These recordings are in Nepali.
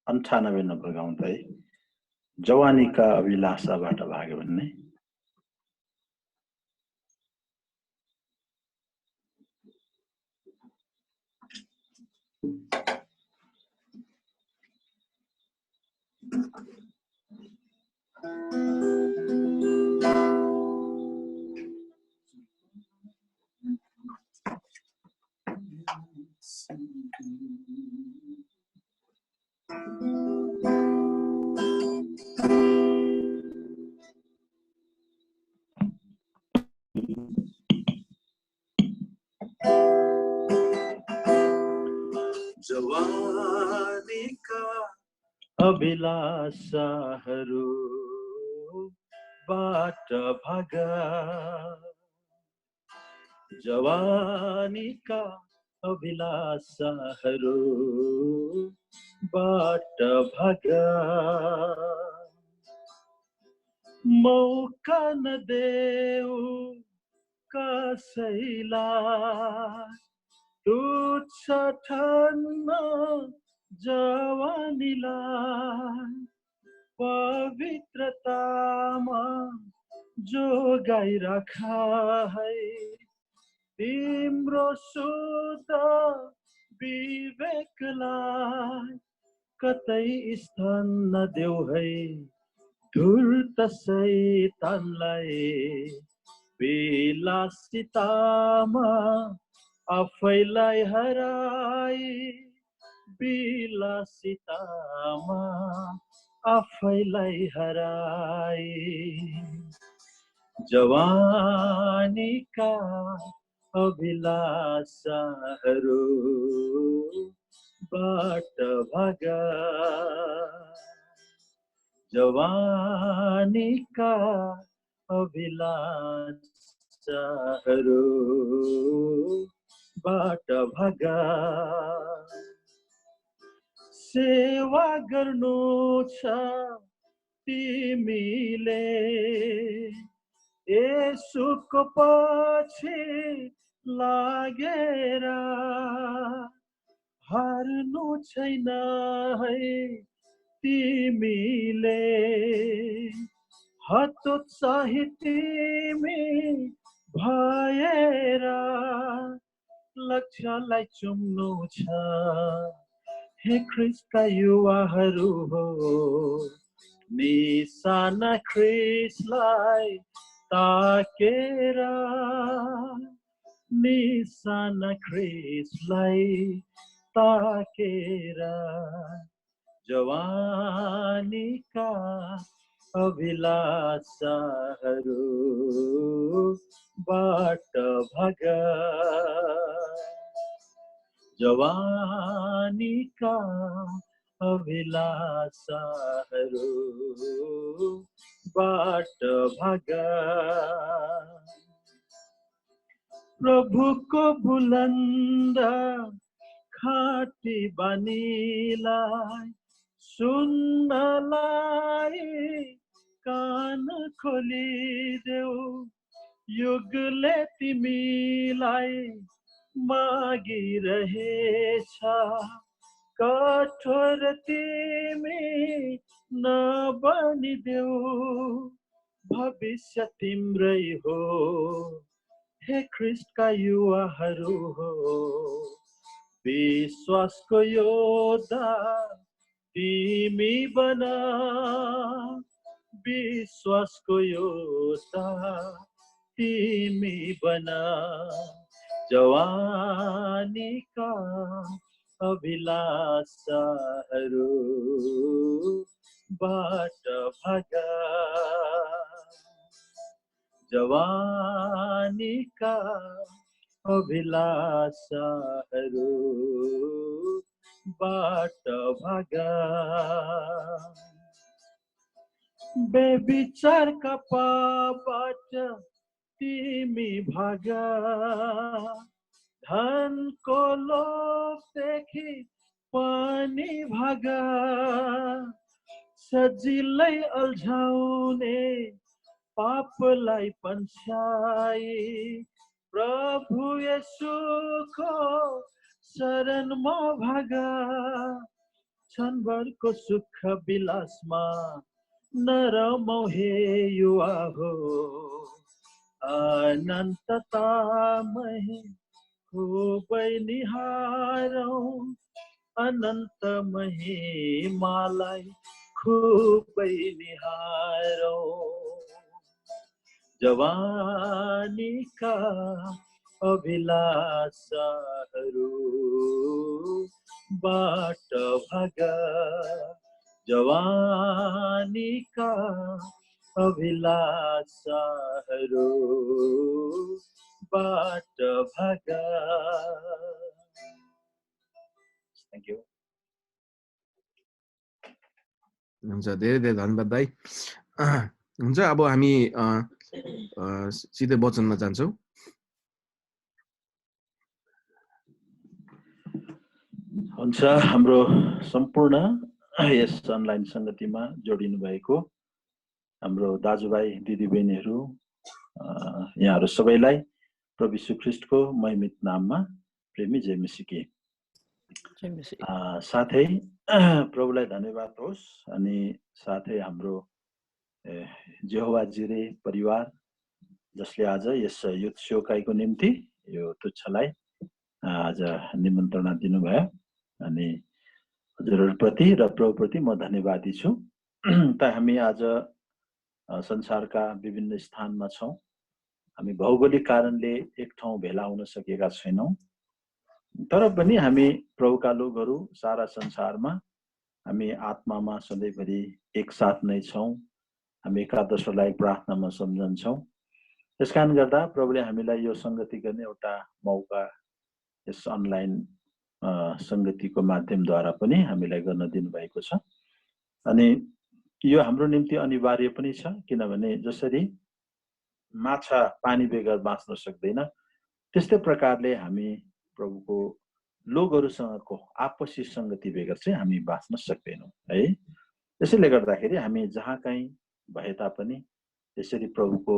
98 नम्बर गाउँ त है जवानीका अभिलाषाबाट भाग्यो भन्ने जवानीका अभिलाषाहरू बाट भागा जवानीका अभिलाषाहरू बाट भागा मौका नदेऊ कसैलाई तुच्छ ठान्न जवानीलाई पवित्रतामा जोगाइराख है तिम्रो शुद्ध विवेकलाई कतै स्थान नदेऊ है धूर्त शैतानलाई विलासितामा आफैलाई हराई विलासितामा आफैलाई हराई जवानीका अभिलाषाहरू बाट भागा जवानीका अभिलाषाहरू बाट भागा सेवा गर्नु छ तिमीले येशूको पछि लागेर हार्नु छैन है तिमीले हतोत्साहित तिमी भएर लक्ष्यलाई चुम्नु छ हे ख्रीष्टका युवाहरू हो निशाना ख्रीष्टलाई ताकेर निशाना ख्रीष्टलाई ताकेर जवानीका अभिलाषाहरू बाट भागा जवानीका अभिलाषाहरू बाट भागा प्रभुको बुलन्द खाटी बानीलाई सुन्नलाई कान खोलिदेऊ युगले तिमीलाई मागिरहेछ कठोर तिमी नबनिदेऊ भविष्य तिम्रै हो हे ख्रीष्टका युवाहरू हो विश्वासको योद्धा तिमी बना विश्वासको योद्धा तिमी बना जवानीका अभिलाषाहरू बाट भागा जवानीका अभिलाषाहरू बाट भागा बेविचारका पापबाट तिमी भागा धनको लोभदेखि पनि भागा सजिलै अल्झाउने पापलाई पन्छाई प्रभु येशूको शरणमा भागा क्षणभरको सुख विलासमा नरमौ हे युवा हो अनन्ततामहि खुबै निहारौं अनन्तमहि मालाई खुबै निहारौं जवानीका अभिलाषाहरू बाट भाग जवानीका अभिलाषाहरू बाट भाग थ्यांक यू हुन्छ धेरै धेरै धन्यवाद दाइ हुन्छ अब हामी सिधै वचनमा जान्छौँ हुन्छ हाम्रो सम्पूर्ण यस अनलाइन संगतिमा जोडिनु भएको हाम्रो दाजुभाइ दिदीबहिनीहरू यहाँहरू सबैलाई प्रभु यीशु ख्रीष्टको महिमित नाममा प्रेमी जय मसीह साथै प्रभुलाई धन्यवाद होस् अनि साथै हाम्रो जेहोवा जिरे परिवार जसले आज यस युथ सेवकाईको निम्ति यो तुच्छलाई आज निमन्त्रणा दिनुभयो अनि हजुरहरूप्रति र प्रभुप्रति म धन्यवादी छु त हामी आज संसारका विभिन्न स्थानमा छौं हामी भौगोलिक कारणले एक ठाउँ भेला हुन सकेका छैनौं तर पनि हामी प्रभुका लोकहरू सारा संसारमा हामी आत्मामा सधैँभरि एकसाथ नै छौं हामी एकादशलाई प्रार्थनामा सम्झन्छौं त्यसकारण गर्दा प्रभुले हामीलाई यो संगति गर्ने एउटा मौका यस अनलाइन संगतिको माध्यमद्वारा पनि हामीलाई गर्न दिनुभएको छ अनि यो हाम्रो निम्ति अनिवार्य पनि छ किनभने जसरी माछा पानी बेगर बाँच्न सक्दैन त्यस्तै प्रकारले हामी प्रभुको लोकहरूसँगको आपसी संगति बेगर चाहिँ हामी बाँच्न सक्दैनौं है त्यसैले गर्दाखेरि हामी जहाँ कहीँ भए तापनि यसरी प्रभुको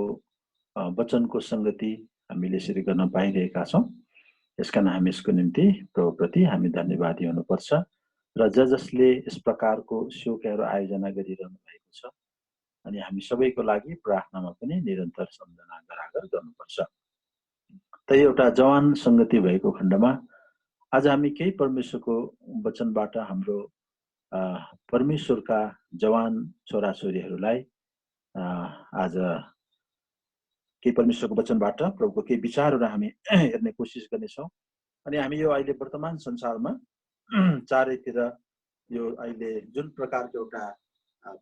वचनको संगति हामीले यसरी गर्न पाइरहेका छौं यसकारण हामी यसको निम्ति प्रभुप्रति हामी धन्यवादी हुनुपर्छ र जसले यस प्रकारको सेवकाईहरू आयोजना गरिरहनु भएको छ अनि हामी सबैको लागि प्रार्थनामा पनि निरन्तर सम्झना गरागर गर्नुपर्छ त एउटा जवान संगति भएको खण्डमा आज हामी केही परमेश्वरको वचनबाट हाम्रो परमेश्वरका जवान छोराछोरीहरूलाई आज केही परमेश्वरको वचनबाट प्रभुको केही विचारहरू हामी हेर्ने कोसिस गर्नेछौँ अनि हामी यो अहिले वर्तमान संसारमा चारैतिर यो अहिले जुन प्रकारको एउटा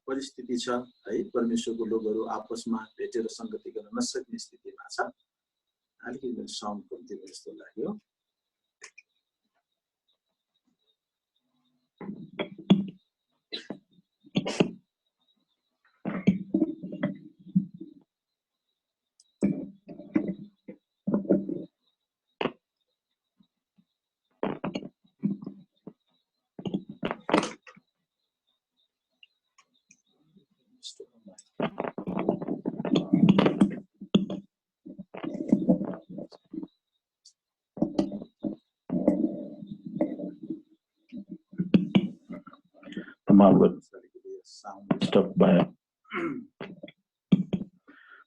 परिस्थिति छ है परमेश्वरको लोकहरू आपसमा भेटेर संगति गर्न नसक्ने स्थितिमा छ अलिकति साउन्ड कम्ती जस्तो लाग्यो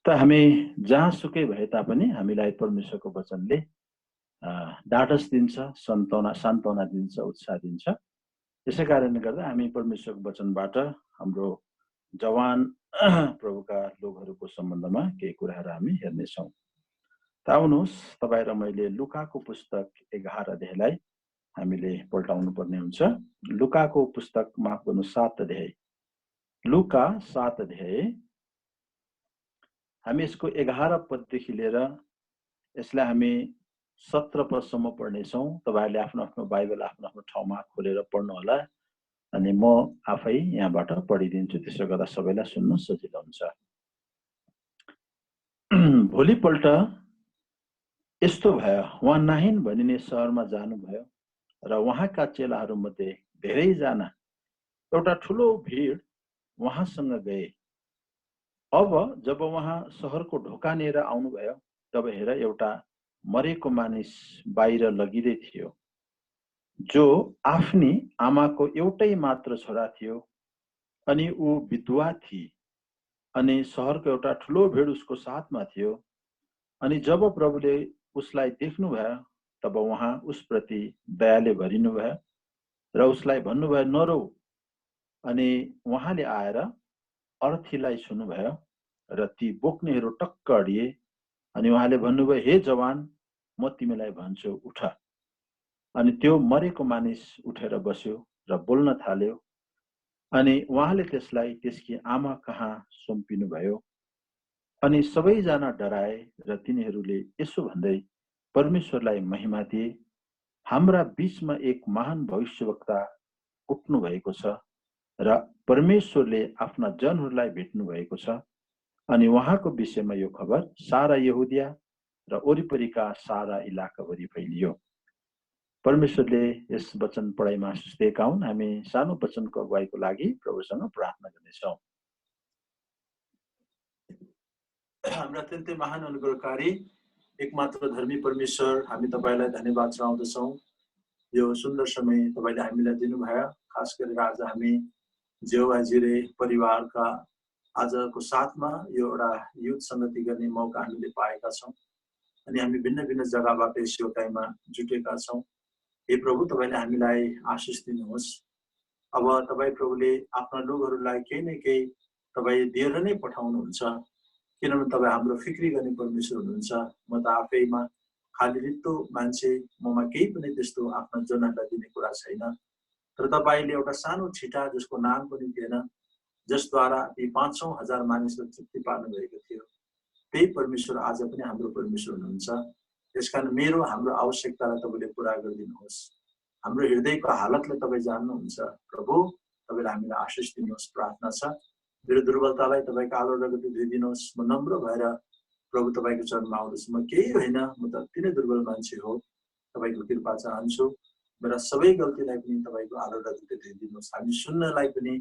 त हामी जहाँ सुकै भए तापनि हामीलाई परमेश्वरको वचनले ढाडस दिन्छ सान्त्वना दिन्छ उत्साह दिन्छ त्यसै कारणले गर्दा हामी परमेश्वरको वचनबाट हाम्रो जवान प्रभुका लोकहरूको सम्बन्धमा केही कुराहरू हामी हेर्नेछौँ त आउनुहोस् तपाईँ र मैले लुकाको पुस्तक 11 अध्यायलाई हामीले पल्टाउनु पर्ने हुन्छ लुकाको पुस्तक माफ गर्नु 7 अध्याय लुका 7 अध्याय हामी यसको 11 पददेखि लिएर यसलाई हामी 17 पदसम्म पढ्नेछौँ तपाईहरुले आफ्नो आफ्नो बाइबल आफ्नो आफ्नो ठाउँमा खोलेर पढ्नु होला अनि म आफै यहाँबाट पढिदिन्छु त्यसो गर्दा सबैलाई सुन्न सजिलो हुन्छ भोलिपल्ट यस्तो भयो उहाँ नाहिन भनिने शहरमा जानुभयो र उहाँका चेलाहरू मध्ये धेरै जना एउटा ठूलो भिड उहाँसँग गए अब जब उहाँ शहरको ढोकानेर आउनुभयो तब हेर एउटा मरेको मानिस बाहिर लगिदै थियो जो आफ्नी आमाको एउटै मात्र छोरा थियो अनि ऊ विधवा थिए अनि शहरको एउटा ठुलो भिड उसको साथमा थियो। अनि जब प्रभुले उसलाई देख्नुभयो तब उहाँ उसप्रति दयाले भरिनुभयो र उसलाई भन्नुभयो नरौ। अनि उहाँले आएर अर्थीलाई छुनुभयो र ती बोक्नेहरू टक्क अडिए। अनि उहाँले भन्नुभयो हे जवान म तिमीलाई भन्छु उठ। अनि त्यो मरेको मानिस उठेर बस्यो र बोल्न थाल्यो। अनि उहाँले त्यसलाई त्यसकी आमा कहाँ सुम्पिनुभयो। अनि सबैजना डराए र तिनीहरूले यसो भन्दै परमेश्वरलाई महिमा दिए, हाम्रा बीचमा एक महान भविष्यवक्ता उठ्नु भएको छ र परमेश्वरले आफ्ना जनहरूलाई भेट्नु भएको छ। अनि उहाँको विषयमा यो खबर सारा यहुदिया र वरिपरिका सारा इलाकाभरि फैलियो। परमेश्वरले यस वचन पढाइमा आशिष दिएका हुन्। हामी सानो वचनको अगुवाईको लागि प्रभुसँग प्रार्थना गर्नेछौँ। हाम्रा अत्यन्तै महान अनुग्रहकारी एकमात्र धर्मी परमेश्वर, हामी तपाईलाई धन्यवाद चढाउँदछौँ। यो सुन्दर समय तपाईले हामीलाई दिनुभयो। खास गरेर आज हामी जेहोवा जिरे परिवारका आजको साथमा यो एउटा युथ संगति गर्ने मौका हामीले पाएका छौँ। अनि हामी भिन्न भिन्न जग्गाबाट सेवकाईमा जुटेका छौँ। हे प्रभु, तपाईले हामीलाई आशिष दिनुहोस्। अब तपाई प्रभुले आफ्ना लोकहरूलाई केही न केही तपाई दिएर नै पठाउनुहुन्छ, किनभने तपाई हाम्रो फिक्री गर्ने परमेश्वर हुनुहुन्छ। म त आफैमा खाली रित्तो मान्छे, ममा केही पनि त्यस्तो आफ्ना जनहरूलाई दिने कुरा छैन। तर तपाईले एउटा सानो छिटा जसको नाम पनि थिएन, जसद्वारा ती 5,000 मानिसलाई तृप्ति पार्नु भएको थियो, त्यही परमेश्वर आज पनि हाम्रो परमेश्वर हुनुहुन्छ। त्यसकारण मेरो हाम्रो आवश्यकतालाई तपाईले पूरा गरिदिनुहोस्। हाम्रो हृदयको हालतलाई तपाई जान्नुहुन्छ प्रभु। तपाईले हामीलाई आशिष दिनुहोस् प्रार्थना छ। मेरो दुर्बलतालाई तपाईको आलो रगतले धोइदिनुहोस्। म नम्र भएर प्रभु तपाईको चरणमा आउँदछु। म केही होइन, म त अति नै दुर्बल मान्छे हो। तपाईको कृपा चाहन्छु। मेरा सबै गल्तीलाई पनि तपाईको आलो रगतले धोइदिनुहोस्। हामी सुन्नलाई पनि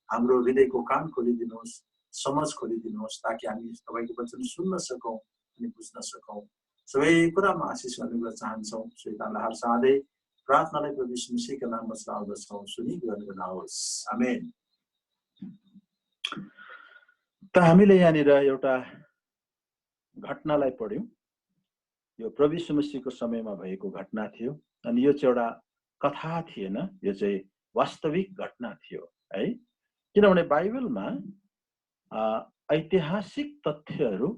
हाम्रो हृदयको कान खोलिदिनुहोस्, समझ खोलिदिनुहोस्, ताकि हामी तपाईको वचन सुन्न सकौं अनि बुझ्न सकौं। सबै कुरामा आशिष अनुग्रह चाहन्छौँ। शैतानलाई हार साँधै प्रार्थनालाई प्रभु यीशु मसीहको नाममा चाहन्छौँ। सुनि गर्नुहोला होस्। आमेन। त हामीले यहाँनिर एउटा घटनालाई पढ्यौं। यो प्रभु यीशु मसीहको समयमा भएको घटना थियो। अनि यो चाहिँ एउटा कथा थिएन, यो चाहिँ वास्तविक घटना थियो है। किनभने बाइबलमा ऐतिहासिक तथ्यहरू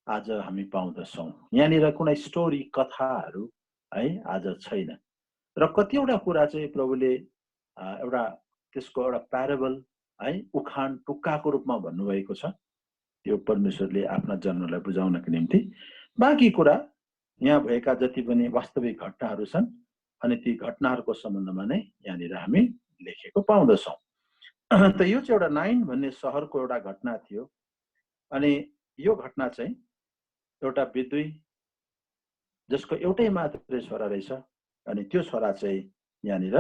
आज हामी पाउँदछौँ। यहाँनिर कुनै स्टोरी कथाहरू है आज छैन। र कतिवटा कुरा चाहिँ प्रभुले एउटा त्यसको एउटा प्याराबल है, उखान टुक्काको रूपमा भन्नुभएको छ, त्यो परमेश्वरले आफ्ना जनहरूलाई बुझाउनको निम्ति। बाँकी कुरा यहाँ भएका जति पनि वास्तविक घटनाहरू छन्, अनि ती घटनाहरूको सम्बन्धमा नै यहाँनिर हामी लेखेको पाउँदछौँ। त यो चाहिँ एउटा नाइन भन्ने सहरको एउटा घटना थियो। अनि यो घटना चाहिँ एउटा विधुवी जसको एउटै मात्रै छोरा रहेछ, अनि त्यो छोरा चाहिँ यहाँनिर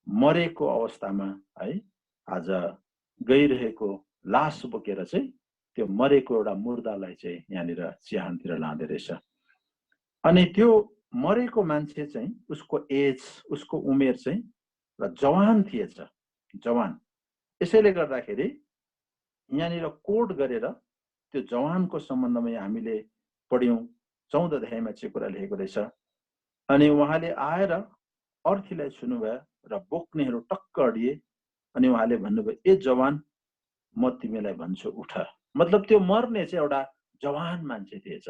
मरेको अवस्थामा है आज गइरहेको लास बोकेर चाहिँ त्यो मरेको एउटा मुर्दालाई चाहिँ यहाँनिर चिहानतिर लाँदै रहेछ। अनि त्यो मरेको मान्छे चाहिँ उसको एज, उसको उमेर चाहिँ जवान थिएछ, जवान। यसैले गर्दाखेरि यहाँनिर कोड गरेर त्यो जवानको सम्बन्धमा हामीले पढ्यौं। 14 अध्यायमा चाहिँ कुरा लेखेको रहेछ। अनि उहाँले आएर अर्थीलाई छुनुभयो र बोक्नेहरू टक्क अडिए। अनि उहाँले भन्नुभयो ए जवान म तिमीलाई भन्छु उठ। मतलब त्यो मर्ने चाहिँ एउटा जवान मान्छे थिएछ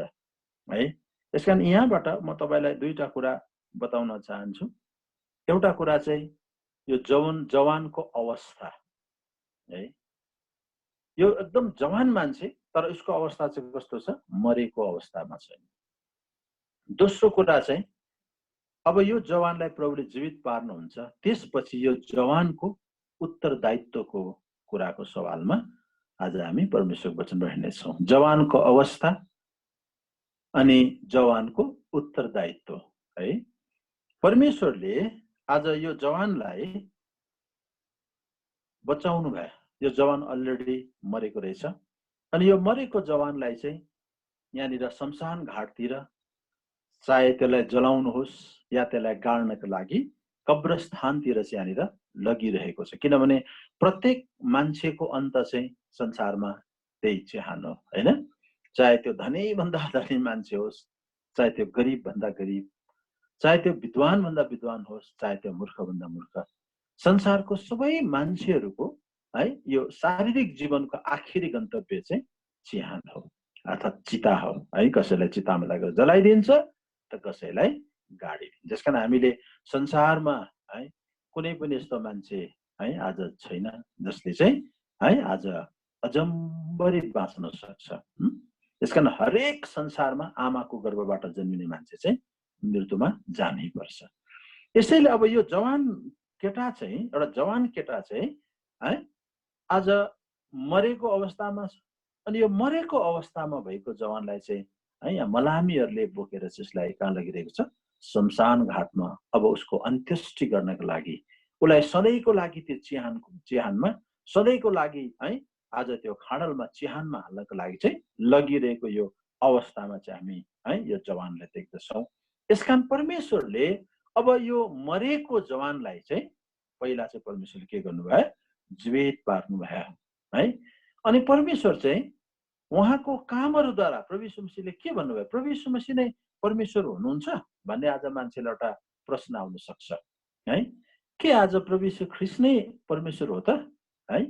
है। त्यसकारण यहाँबाट म तपाईलाई दुईटा कुरा बताउन चाहन्छु। एउटा कुरा चाहिँ यो जवानको अवस्था है, यो एकदम जवान मान्छे, तर उसको अवस्था चाहिँ कस्तो छ, मरेको अवस्थामा छ। दोस्रो कुरा चाहिँ अब यो जवानलाई प्रभुले जीवित पार्नुहुन्छ, त्यसपछि यो जवानको उत्तरदायित्वको कुराको सवालमा आज हामी परमेश्वरको वचनबाट हिँड्नेछौँ। जवानको अवस्था अनि जवानको उत्तरदायित्व है। परमेश्वरले आज यो जवानलाई बचाउनु भयो। यो जवान अलरेडी मरेको रहेछ। अनि यो मरेको जवानलाई चाहिँ यहाँनिर शमशान घाटतिर चाहे त्यसलाई जलाउनुहोस् या त्यसलाई गाड्नको लागि कब्रस्थानतिर चाहिँ यहाँनिर लगिरहेको छ। किनभने प्रत्येक मान्छेको अन्त चाहिँ संसारमा त्यही चिहान हो, हैन? चाहे त्यो धनी भन्दा धनी मान्छे होस्, चाहे त्यो गरिब भन्दा गरिब, चाहे त्यो विद्वान भन्दा विद्वान होस्, चाहे त्यो मूर्ख भन्दा मूर्ख, संसारको सबै मान्छेहरूको है यो शारीरिक जीवनको आखिरी गन्तव्य चाहिँ चिहान हो अर्थात् चिता हो, है? कसैलाई चितामा लगेर जलाइदिन्छ त कसैलाई गाडिदिन्छ। त्यसकारण हामीले संसारमा है कुनै पनि यस्तो मान्छे है आज छैन जसले चाहिँ है आज अजम्बरी बाँच्न सक्छ। त्यसकारण हरेक संसारमा आमाको गर्भबाट जन्मिने मान्छे चाहिँ मृत्युमा जानै पर्छ। यसैले अब यो जवान केटा चाहिँ एउटा जवान केटा चाहिँ है आज मरेको अवस्थामा छ। अनि यो मरेको अवस्थामा भएको जवानलाई चाहिँ है यहाँ मलामीहरूले बोकेर त्यसलाई कहाँ लगिरहेको छ? शमशान घाटमा। अब उसको अन्त्येष्टि गर्नको लागि, उसलाई सधैँको लागि त्यो चिहानमा सधैँको लागि है आज त्यो खाडलमा चिहानमा हाल्नको लागि चाहिँ लगिरहेको यो अवस्थामा चाहिँ हामी है यो जवानलाई देख्दछौँ। यसकारण परमेश्वरले अब यो मरेको जवानलाई चाहिँ पहिला चाहिँ परमेश्वरले के गर्नुभयो? जीवित पार्नुभयो है। अनि परमेश्वर चाहिँ उहाँको कामहरूद्वारा प्रभु यीशु मसीहले के भन्नुभयो? प्रभु यीशु मसीह नै परमेश्वर हुनुहुन्छ भन्ने आज मान्छेलाई एउटा प्रश्न आउन सक्छ है। के आज प्रभु यीशु ख्रीष्ट नै परमेश्वर हो त है?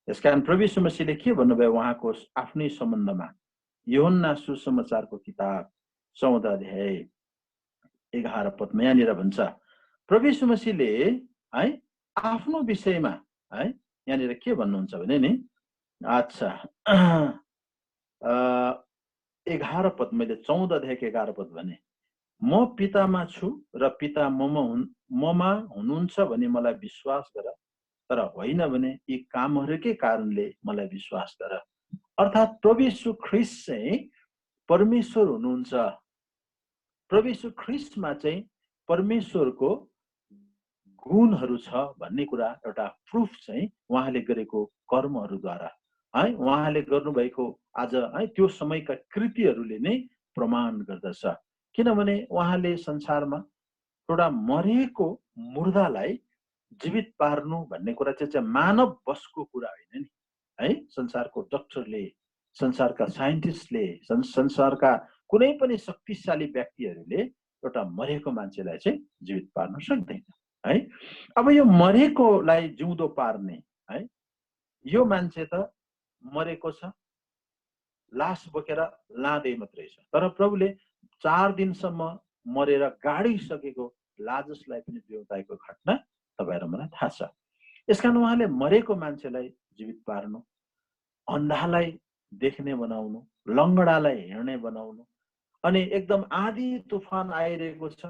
यसकारण प्रभु यीशु मसीहले के भन्नुभयो उहाँको आफ्नै सम्बन्धमा? यूहन्ना सुसमाचारको किताब 14 अध्याय 11 पदमा यहाँनिर भन्छ, प्रभु यीशु मसीहले है आफ्नो विषयमा है यहाँनिर के भन्नुहुन्छ भने नि, अच्छा 11 पद, मैले 14 अध्यायको 11 पद भने, म पितामा छु र पिता ममा हुनुहुन्छ भने मलाई विश्वास गर, तर होइन भने यी कामहरूकै कारणले मलाई विश्वास गर। अर्थात् प्रभु यीशु ख्रीष्ट चाहिँ परमेश्वर हुनुहुन्छ। प्रभु यीशु ख्रीष्टमा चाहिँ परमेश्वरको गुणहरू छ भन्ने कुरा एउटा प्रुफ चाहिँ उहाँले गरेको कर्महरूद्वारा है उहाँले गर्नुभएको आज है त्यो समयका कृतिहरूले नै प्रमाण गर्दछ। किनभने उहाँले संसारमा एउटा मरेको मुर्दालाई जीवित पार्नु भन्ने कुरा चाहिँ मानव बसको कुरा होइन नि है। संसारको डाक्टरले, संसारका साइन्टिस्टले, संसारका कुनै पनि शक्तिशाली व्यक्तिहरूले एउटा मरेको मान्छेलाई चाहिँ जीवित पार्न सक्दैन है। अब यो मरेकोलाई जिउँदो पार्ने है, यो मान्छे त मरेको छ, लास बोकेर लाँदै मात्रै छ। तर प्रभुले 4 दिनसम्म मरेर गाडिसकेको लाजसलाई पनि जिउँदाएको घटना तपाईहरु मलाई थाहा छ। यसकारण उहाँले मरेको मान्छेलाई जीवित पार्नु, अन्धालाई देख्ने बनाउनु, लङ्गडालाई हिँड्ने बनाउनु, अनि एकदम आँधी तुफान आइरहेको छ,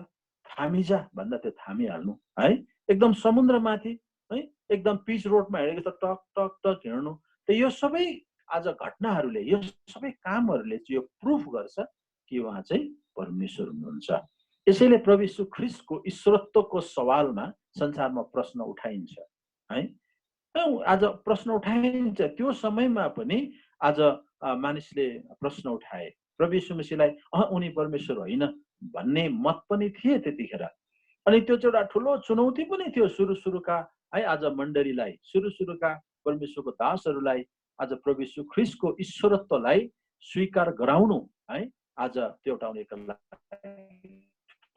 थामिजा भन्दा त्यो थामिहाल्नु है। एकदम समुद्रमाथि है एकदम पिच रोडमा हिँडेको छ, टक टक टक हिँड्नु। त यो सबै आज घटनाहरूले, यो सबै कामहरूले चाहिँ यो प्रुफ गर्छ कि उहाँ चाहिँ परमेश्वर हुनुहुन्छ। यसैले प्रभु यीशु ख्रीष्टको ईश्वरत्वको सवालमा संसारमा प्रश्न उठाइन्छ है। आज प्रश्न उठाइन्छ, त्यो समयमा पनि आज मानिसले प्रश्न उठाए, प्रभु यीशु मसीहलाई उनी परमेश्वर होइन भन्ने मत पनि थिए त्यतिखेर। अनि त्यो चाहिँ एउटा ठुलो चुनौती पनि थियो सुरुका है आज मण्डलीलाई, सुरुका परमेश्वरको दासहरूलाई आज प्रभु यीशु ख्रीष्टको ईश्वरत्वलाई स्वीकार गराउनु है। आज त्यो एउटा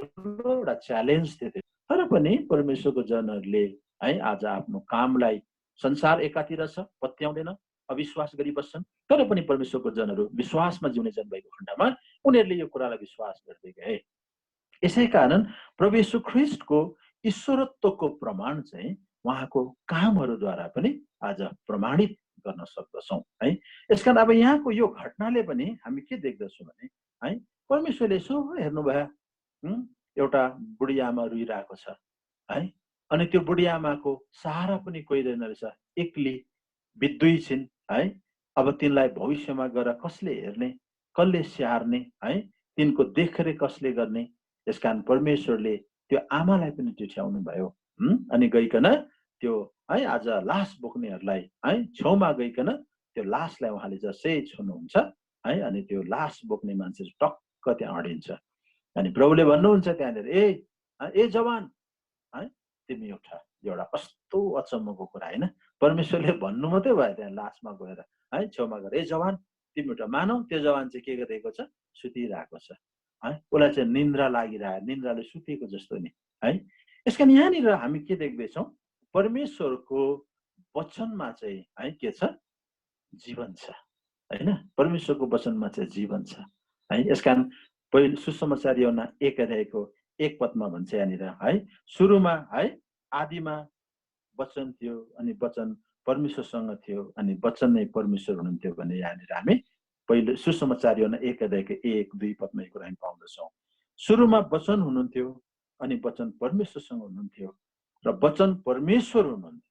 एउटा च्यालेन्ज थियो। तर पनि परमेश्वरको जनहरूले है आज आफ्नो कामलाई, संसार एकातिर छ पत्याउँदैन, अविश्वास गरी बस्छन्, तर पनि परमेश्वरको जनहरू विश्वासमा जिउने जन भएको खण्डमा उनीहरूले यो कुरालाई विश्वास गर्दै गए। यसै कारण प्रभु यीशु ख्रीष्टको ईश्वरत्वको प्रमाण चाहिँ उहाँको कामहरूद्वारा पनि आज प्रमाणित गर्न सक्दछौँ है। यसकारण अब यहाँको यो घटनाले पनि हामी के देख्दछौँ भने है, परमेश्वरले यसो हेर्नुभयो, एउटा बुढी आमा रुइरहेको छ है, अनि त्यो बुढी आमाको सहारा पनि कोही रहेन रहेछ, एक्लै बित्दै छिन् है। अब तिनलाई भविष्यमा गएर कसले हेर्ने, कसले स्याहार्ने है, तिनको देखरेख कसले गर्ने। यसकारण परमेश्वरले त्यो आमालाई पनि चिठ्याउनु भयो अनि गइकन त्यो है आज लास बोक्नेहरूलाई है छेउमा गइकन त्यो लासलाई उहाँले जसै छुनुहुन्छ है, अनि त्यो लास बोक्ने मान्छे टक्क त्यहाँ अडिन्छ। अनि प्रभुले भन्नुहुन्छ त्यहाँनिर, ए जवान है, तिमी एउटा कस्तो अचम्मको कुरा होइन। परमेश्वरले भन्नु मात्रै भयो त्यहाँ लास्टमा गएर है छेउमा गएर, ए जवान तिमी एउटा मानौ। त्यो जवान चाहिँ के गरिरहेको छ, सुतिरहेको छ है। उसलाई चाहिँ निन्द्रा लागिरहेको, निन्द्राले सुतेको जस्तो नि है। यस कारण यहाँनिर हामी के देख्दैछौँ, परमेश्वरको वचनमा चाहिँ है के छ, जीवन छ होइन। परमेश्वरको वचनमा चाहिँ जीवन छ है। यस कारण पहिलो सुसमाचार यूहन्ना 1 अध्यायको 1 पदमा भन्छ यहाँनिर है, सुरुमा है आदिमा वचन थियो अनि वचन परमेश्वरसँग थियो अनि वचन नै परमेश्वर हुनुहुन्थ्यो भने यहाँनिर हामी पहिलो सुसमाचार यूहन्ना 1 अध्यायको 1-2 पदमा यो कुरा हामी पाउँदछौँ। सुरुमा वचन हुनुहुन्थ्यो अनि वचन परमेश्वरसँग हुनुहुन्थ्यो र वचन परमेश्वर हुनुहुन्थ्यो।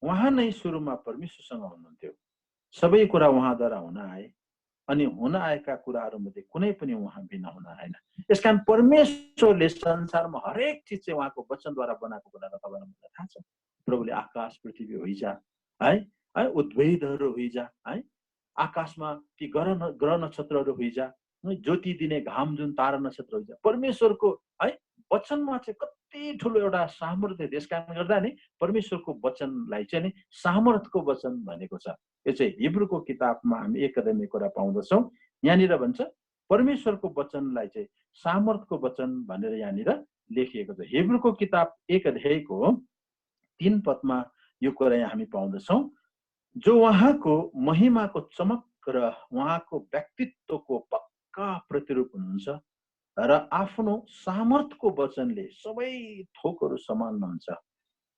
उहाँ नै सुरुमा परमेश्वरसँग हुनुहुन्थ्यो। सबै कुरा उहाँद्वारा हुन आए अनि हुन आएका कुराहरूमध्ये कुनै पनि उहाँ बिना हुन आएन। यसकारण परमेश्वरले संसारमा हरेक चिज चाहिँ उहाँको वचनद्वारा बनाएको कुरा तपाईँलाई मलाई थाहा छ। प्रभुले आकाश पृथ्वी होइजा है है उद्भिदहरू होइजा है, आकाशमा ती ग्रह नक्षत्रहरू होइजा, ज्योति दिने घाम जुन तारा नक्षत्र होइजा, परमेश्वरको है वचनमा चाहिँ कति ठुलो एउटा सामर्थ्य। त्यस कारणले गर्दा नि परमेश्वरको वचनलाई चाहिँ नि सामर्थ्यको वचन भनेको छ। यो चाहिँ हिब्रूको किताबमा हामी 1 अध्यायमा कुरा पाउँदछौँ। यहाँनिर भन्छ परमेश्वरको वचनलाई चाहिँ सामर्थ्यको वचन भनेर यहाँनिर लेखिएको छ। हिब्रूको किताब 1 अध्यायको 3 पदमा यो कुरा हामी पाउँदछौँ, जो उहाँको महिमाको चमक र उहाँको व्यक्तित्वको पक्का प्रतिरूप हुनुहुन्छ र आफ्नो सामर्थ्यको वचनले सबै थोकहरू सम्हाल्नुहुन्छ।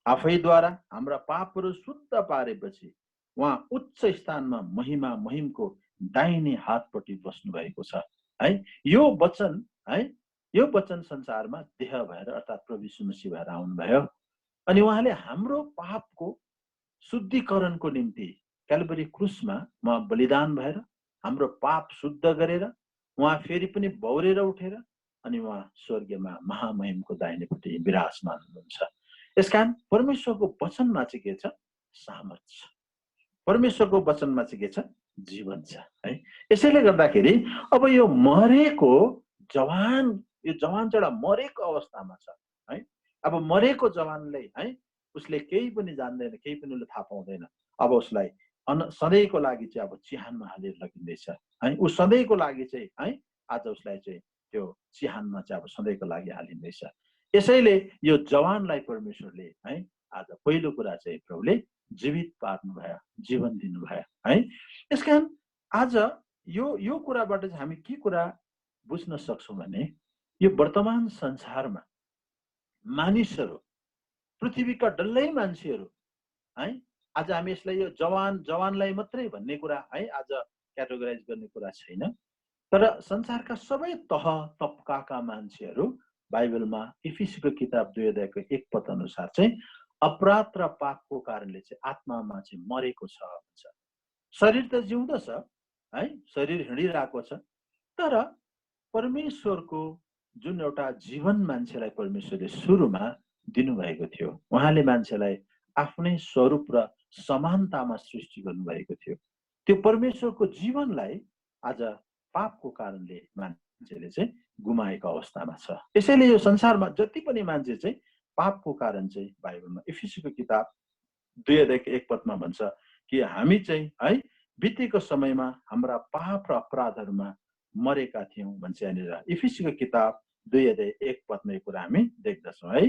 आफैद्वारा हाम्रा पापहरू शुद्ध पारेपछि उहाँ उच्च स्थानमा महिमको दाहिने हातपट्टि बस्नु भएको छ है। यो वचन है, यो वचन संसारमा देह भएर अर्थात् प्रभु यीशु मसीह भएर आउनुभयो अनि उहाँले हाम्रो पापको शुद्धिकरणको निम्ति क्याल्भरी क्रुसमा उहाँ बलिदान भएर हाम्रो पाप शुद्ध गरेर उहाँ फेरि पनि बौरेर उठेर अनि उहाँ स्वर्गमा महामहिमको दाहिनेपट्टि विराजमान हुनुहुन्छ। यसकारण परमेश्वरको वचनमा चाहिँ के छ, सामर्थ्य छ। परमेश्वरको वचनमा चाहिँ के छ, जीवन छ है। यसैले गर्दाखेरि अब यो मरेको जवान, यो जवान चाहिँ एउटा मरेको अवस्थामा छ है। अब मरेको जवानले है उसले केही पनि जान्दैन, केही पनि उसले थाहा पाउँदैन। अब उसलाई सधैँको लागि चाहिँ अब चिहानमा हालेर लगिँदैछ है। ऊ सधैँको लागि चाहिँ है आज उसलाई चाहिँ त्यो चिहानमा चाहिँ अब सधैँको लागि हालिँदैछ। यसैले यो जवानलाई परमेश्वरले है आज पहिलो कुरा चाहिँ प्रभुले जीवित पार्नु भयो, जीवन दिनुभयो है। यसकारण आज यो कुराबाट चाहिँ हामी के कुरा बुझ्न सक्छौँ भने यो वर्तमान संसारमा मानिसहरू, पृथ्वीका डल्लै मान्छेहरू है, आज हामी यसलाई यो जवानलाई मात्रै भन्ने कुरा है आज क्याटेगोराइज गर्ने कुरा छैन, तर संसारका सबै तह तबकाका मान्छेहरू बाइबलमा इफिसीको किताब 2 अध्यायको 1 पद अनुसार चाहिँ अपराध र पापको कारणले चाहिँ आत्मामा चाहिँ मरेको छ भन्छ। शरीर त जिउँदछ है, शरीर हिँडिरहेको छ, तर परमेश्वरको जुन एउटा जीवन मान्छेलाई परमेश्वरले सुरुमा दिनुभएको थियो, उहाँले मान्छेलाई आफ्नै स्वरूप र समानतामा सृष्टि गर्नुभएको थियो। त्यो परमेश्वरको जीवनलाई आज पापको कारणले मान्छेले चाहिँ गुमाएको अवस्थामा छ। यसैले यो संसारमा जति पनि मान्छे चाहिँ पापको कारण चाहिँ बाइबलमा इफिसीको किताब 2 अध्यायको 1 पदमा भन्छ कि हामी चाहिँ है बितेको समयमा हाम्रा पाप र अपराधहरूमा मरेका थियौँ भन्छ यहाँनिर इफिसीको किताब 2 अध्याय 1 पदमा यो कुरा हामी देख्दछौँ है।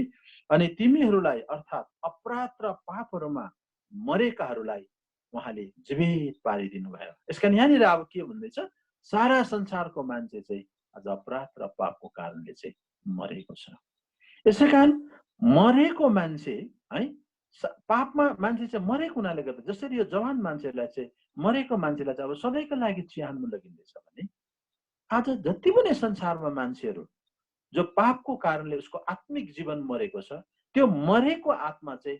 अनि तिमीहरूलाई अर्थात् अपराध र पापहरूमा मरेकाहरूलाई उहाँले जीवित पारिदिनु भयो। यसकारण यहाँनिर अब के भन्दैछ, सारा संसारको मान्छे चाहिँ आज अपराध र पापको कारणले चाहिँ मरेको छ। यसै कारण मरेको मान्छे है, पापमा मान्छे चाहिँ मरेको हुनाले गर्दा जसरी यो जवान मान्छेलाई चाहिँ मरेको मान्छेलाई चाहिँ अब सधैँको लागि चिहानमा लगिँदैछ भने आज जति पनि संसारमा मान्छेहरू जो पापको कारणले उसको आत्मिक जीवन मरेको छ, त्यो मरेको आत्मा चाहिँ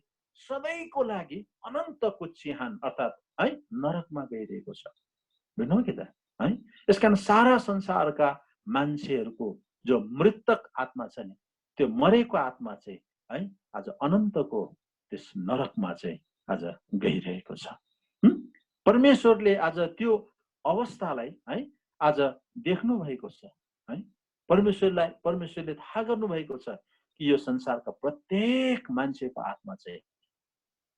सधैँको लागि अनन्तको चिहान अर्थात् है नरकमा गइरहेको छ। बुझ्नु कि त है। यसकारण सारा संसारका मान्छेहरूको जो मृतक आत्मा छ नि, त्यो मरेको आत्मा चाहिँ है आज अनन्तको त्यस नरकमा चाहिँ आज गइरहेको छ। परमेश्वरले आज त्यो अवस्थालाई है आज देख्नु भएको छ है। परमेश्वरले थाहा गर्नु भएको छ कि यो संसारका प्रत्येक मान्छेको आत्मा चाहिँ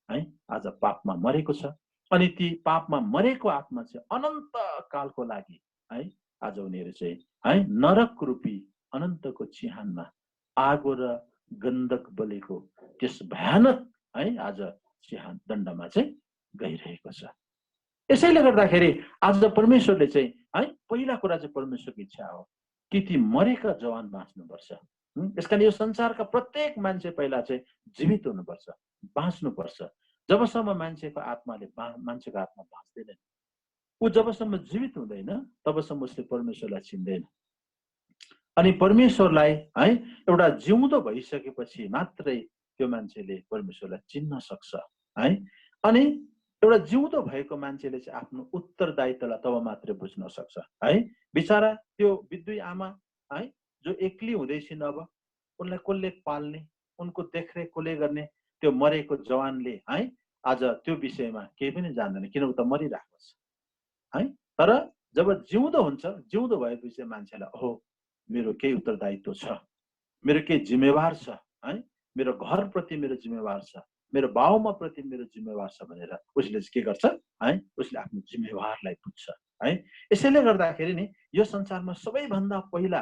है आज पापमा मरेको छ अनि ती पापमा मरेको आत्मा चाहिँ अनन्त कालको लागि है आज उनीहरू चाहिँ है नरक रूपी अनन्तको चिहानमा आगो र गन्धक बलेको त्यस भयानक है आज चिहान दण्डमा चाहिँ गइरहेको छ। यसैले गर्दाखेरि आज परमेश्वरले चाहिँ है पहिला कुरा चाहिँ परमेश्वरको इच्छा हो कि ती मरेका जवान बाँच्नुपर्छ। यसकारण यो संसारका प्रत्येक मान्छे पहिला चाहिँ जीवित हुनुपर्छ, बाँच्नुपर्छ। जबसम्म मान्छेको आत्माले मान्छेको आत्मा बाँच्दैन, ऊ जबसम्म जीवित हुँदैन तबसम्म उसले परमेश्वरलाई चिन्दैन। अनि परमेश्वरलाई है एउटा जिउँदो भइसकेपछि मात्रै त्यो मान्छेले परमेश्वरलाई चिन्न सक्छ है। अनि एउटा जिउँदो भएको मान्छेले चाहिँ आफ्नो उत्तरदायित्वलाई तब मात्रै बुझ्न सक्छ है। बिचारा त्यो विधुवी आमा है जो एक्लै हुँदैछिन्, अब उनलाई कसले पाल्ने, उनको देखरेख कसले गर्ने, त्यो मरेको जवानले है आज त्यो विषयमा केही पनि जान्दैन, किनभने त मरिरहेको छ है। तर जब जिउँदो हुन्छ, जिउँदो भएपछि मान्छेलाई ओहो मेरो केही उत्तरदायित्व छ, मेरो केही जिम्मेवार छ है, मेरो घरप्रति मेरो जिम्मेवार छ, मेरो बाउमा प्रति मेरो जिम्मेवार छ भनेर उसले के गर्छ है, उसले आफ्नो जिम्मेवारलाई बुझ्छ है। यसैले गर्दाखेरि नि यो संसारमा सबैभन्दा पहिला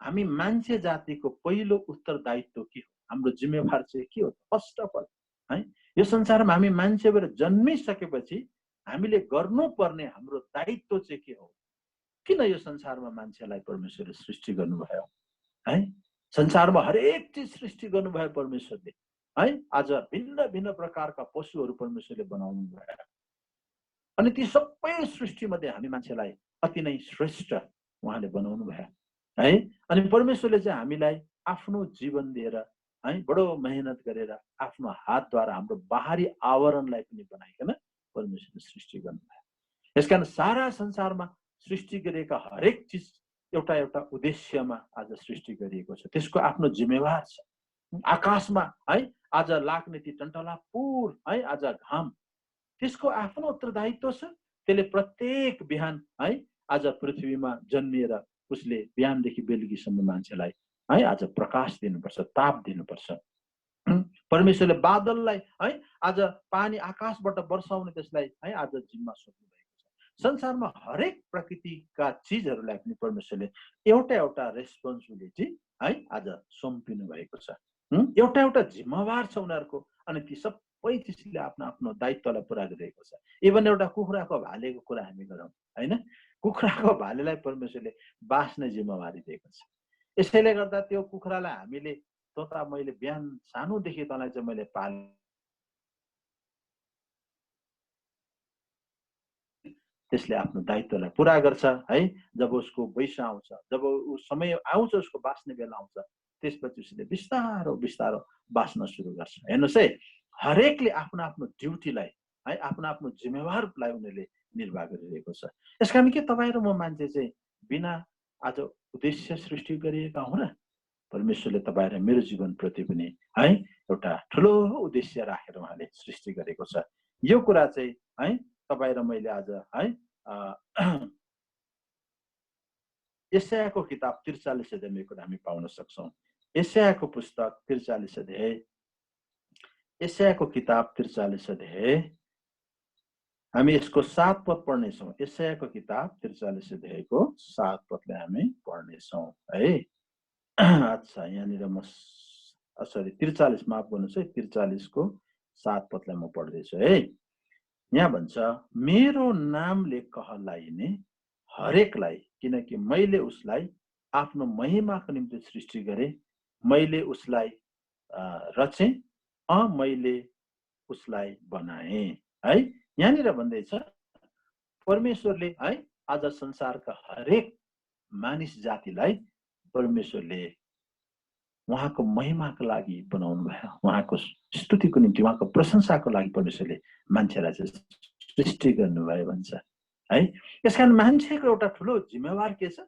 हामी मान्छे जातिको पहिलो उत्तरदायित्व के हो, हाम्रो जिम्मेवार चाहिँ के हो? फर्स्ट अफ अल है यो संसारमा हामी मान्छे भएर जन्मिसकेपछि हामीले गर्नुपर्ने हाम्रो दायित्व चाहिँ के हो? किन यो संसारमा मान्छेलाई परमेश्वरले सृष्टि गर्नुभयो है? संसारमा हरेक चिज सृष्टि गर्नुभयो परमेश्वरले है। आज भिन्न भिन्न प्रकारका पशुहरू परमेश्वरले बनाउनु भयो अनि ती सबै सृष्टिमध्ये हामी मान्छेलाई अति नै श्रेष्ठ उहाँले बनाउनु भयो है। अनि परमेश्वरले चाहिँ हामीलाई आफ्नो जीवन दिएर है बडो मेहनत गरेर आफ्नो हातद्वारा हाम्रो बाहरी आवरणलाई पनि बनाइकन परमेश्वरले सृष्टि गर्नुभयो। यसकारण सारा संसारमा सृष्टि गरिएका हरेक चिज एउटा एउटा उद्देश्यमा आज सृष्टि गरिएको छ, त्यसको आफ्नो जिम्मेवार छ। आकाशमा है आज लाग्ने ती टन्टला पुर है आज घाम, त्यसको आफ्नो उत्तरदायित्व छ। त्यसले प्रत्येक बिहान है आज पृथ्वीमा जन्मिएर उसले बिहानदेखि बेलुकीसम्म मान्छेलाई है आज प्रकाश दिनुपर्छ, ताप दिनुपर्छ। परमेश्वरले बादललाई है आज पानी आकाशबाट वर्षाउने त्यसलाई है आज जिम्मा सोध्नु भएको छ। संसारमा हरेक प्रकृतिका चिजहरूलाई पनि परमेश्वरले एउटा एउटा रेस्पोन्सिबिलिटी है आज सुम्पिनु भएको छ, एउटा एउटा जिम्मेवार छ उनीहरूको। अनि ती सबै चिजले आफ्नो आफ्नो दायित्वलाई पुरा गरिरहेको छ। इभन एउटा कुखुराको भालेको कुरा हामी गरौँ होइन, कुखुराको भालेलाई परमेश्वरले बाँच्ने जिम्मेवारी दिएको छ। यसैले गर्दा त्यो कुखुरालाई हामीले तँ मैले बिहान सानोदेखि तँलाई चाहिँ मैले पाले, त्यसले आफ्नो दायित्वलाई पुरा गर्छ है। जब उसको वयस आउँछ, जब ऊ समय आउँछ, उसको बाँच्ने बेला आउँछ, त्यसपछि उसले बिस्तारो बिस्तारो बाँच्न सुरु गर्छ। हेर्नुहोस् है, हरेकले आफ्नो आफ्नो ड्युटीलाई है आफ्नो आफ्नो जिम्मेवारलाई उनीहरूले निर्वाह गरिरहेको छ। यसकारण के तपाईँ र म मान्छे चाहिँ बिना आज उद्देश्य सृष्टि गरिएका हुँ र? परमेश्वरले तपाईँ र मेरो जीवनप्रति पनि है एउटा ठुलो उद्देश्य राखेर उहाँले सृष्टि गरेको छ। यो कुरा चाहिँ है तपाईँ र मैले आज है यशायाको किताब 43 अध्यायमा कुरा हामी पाउन सक्छौँ। यशायाको पुस्तक 43 अध्याय, यशायाको किताब 43 अध्याय हामी यसको 7 पद पढ्नेछौँ। यशायाको किताब 43 अध्यायको 7 पदलाई हामी पढ्नेछौँ है। अच्छा, यहाँनिर म सरी 43 माफ गर्नुहोस् है, 43 को 7 पदलाई म पढ्दैछु है। यहाँ भन्छ, मेरो नामले कहलाइने हरेकलाई, किनकि मैले उसलाई आफ्नो महिमाको निम्ति सृष्टि गरे, मैले उसलाई रचे, मैले उसलाई बनाए है। यहाँनिर भन्दैछ परमेश्वरले है आज संसारका हरेक मानिस जातिलाई परमेश्वरले उहाँको महिमाको लागि बनाउनु भयो, उहाँको स्तुतिको निम्ति, उहाँको प्रशंसाको लागि परमेश्वरले मान्छेलाई चाहिँ सृष्टि गर्नुभयो भन्छ है। यसकारण मान्छेको एउटा ठुलो जिम्मेवार के छ?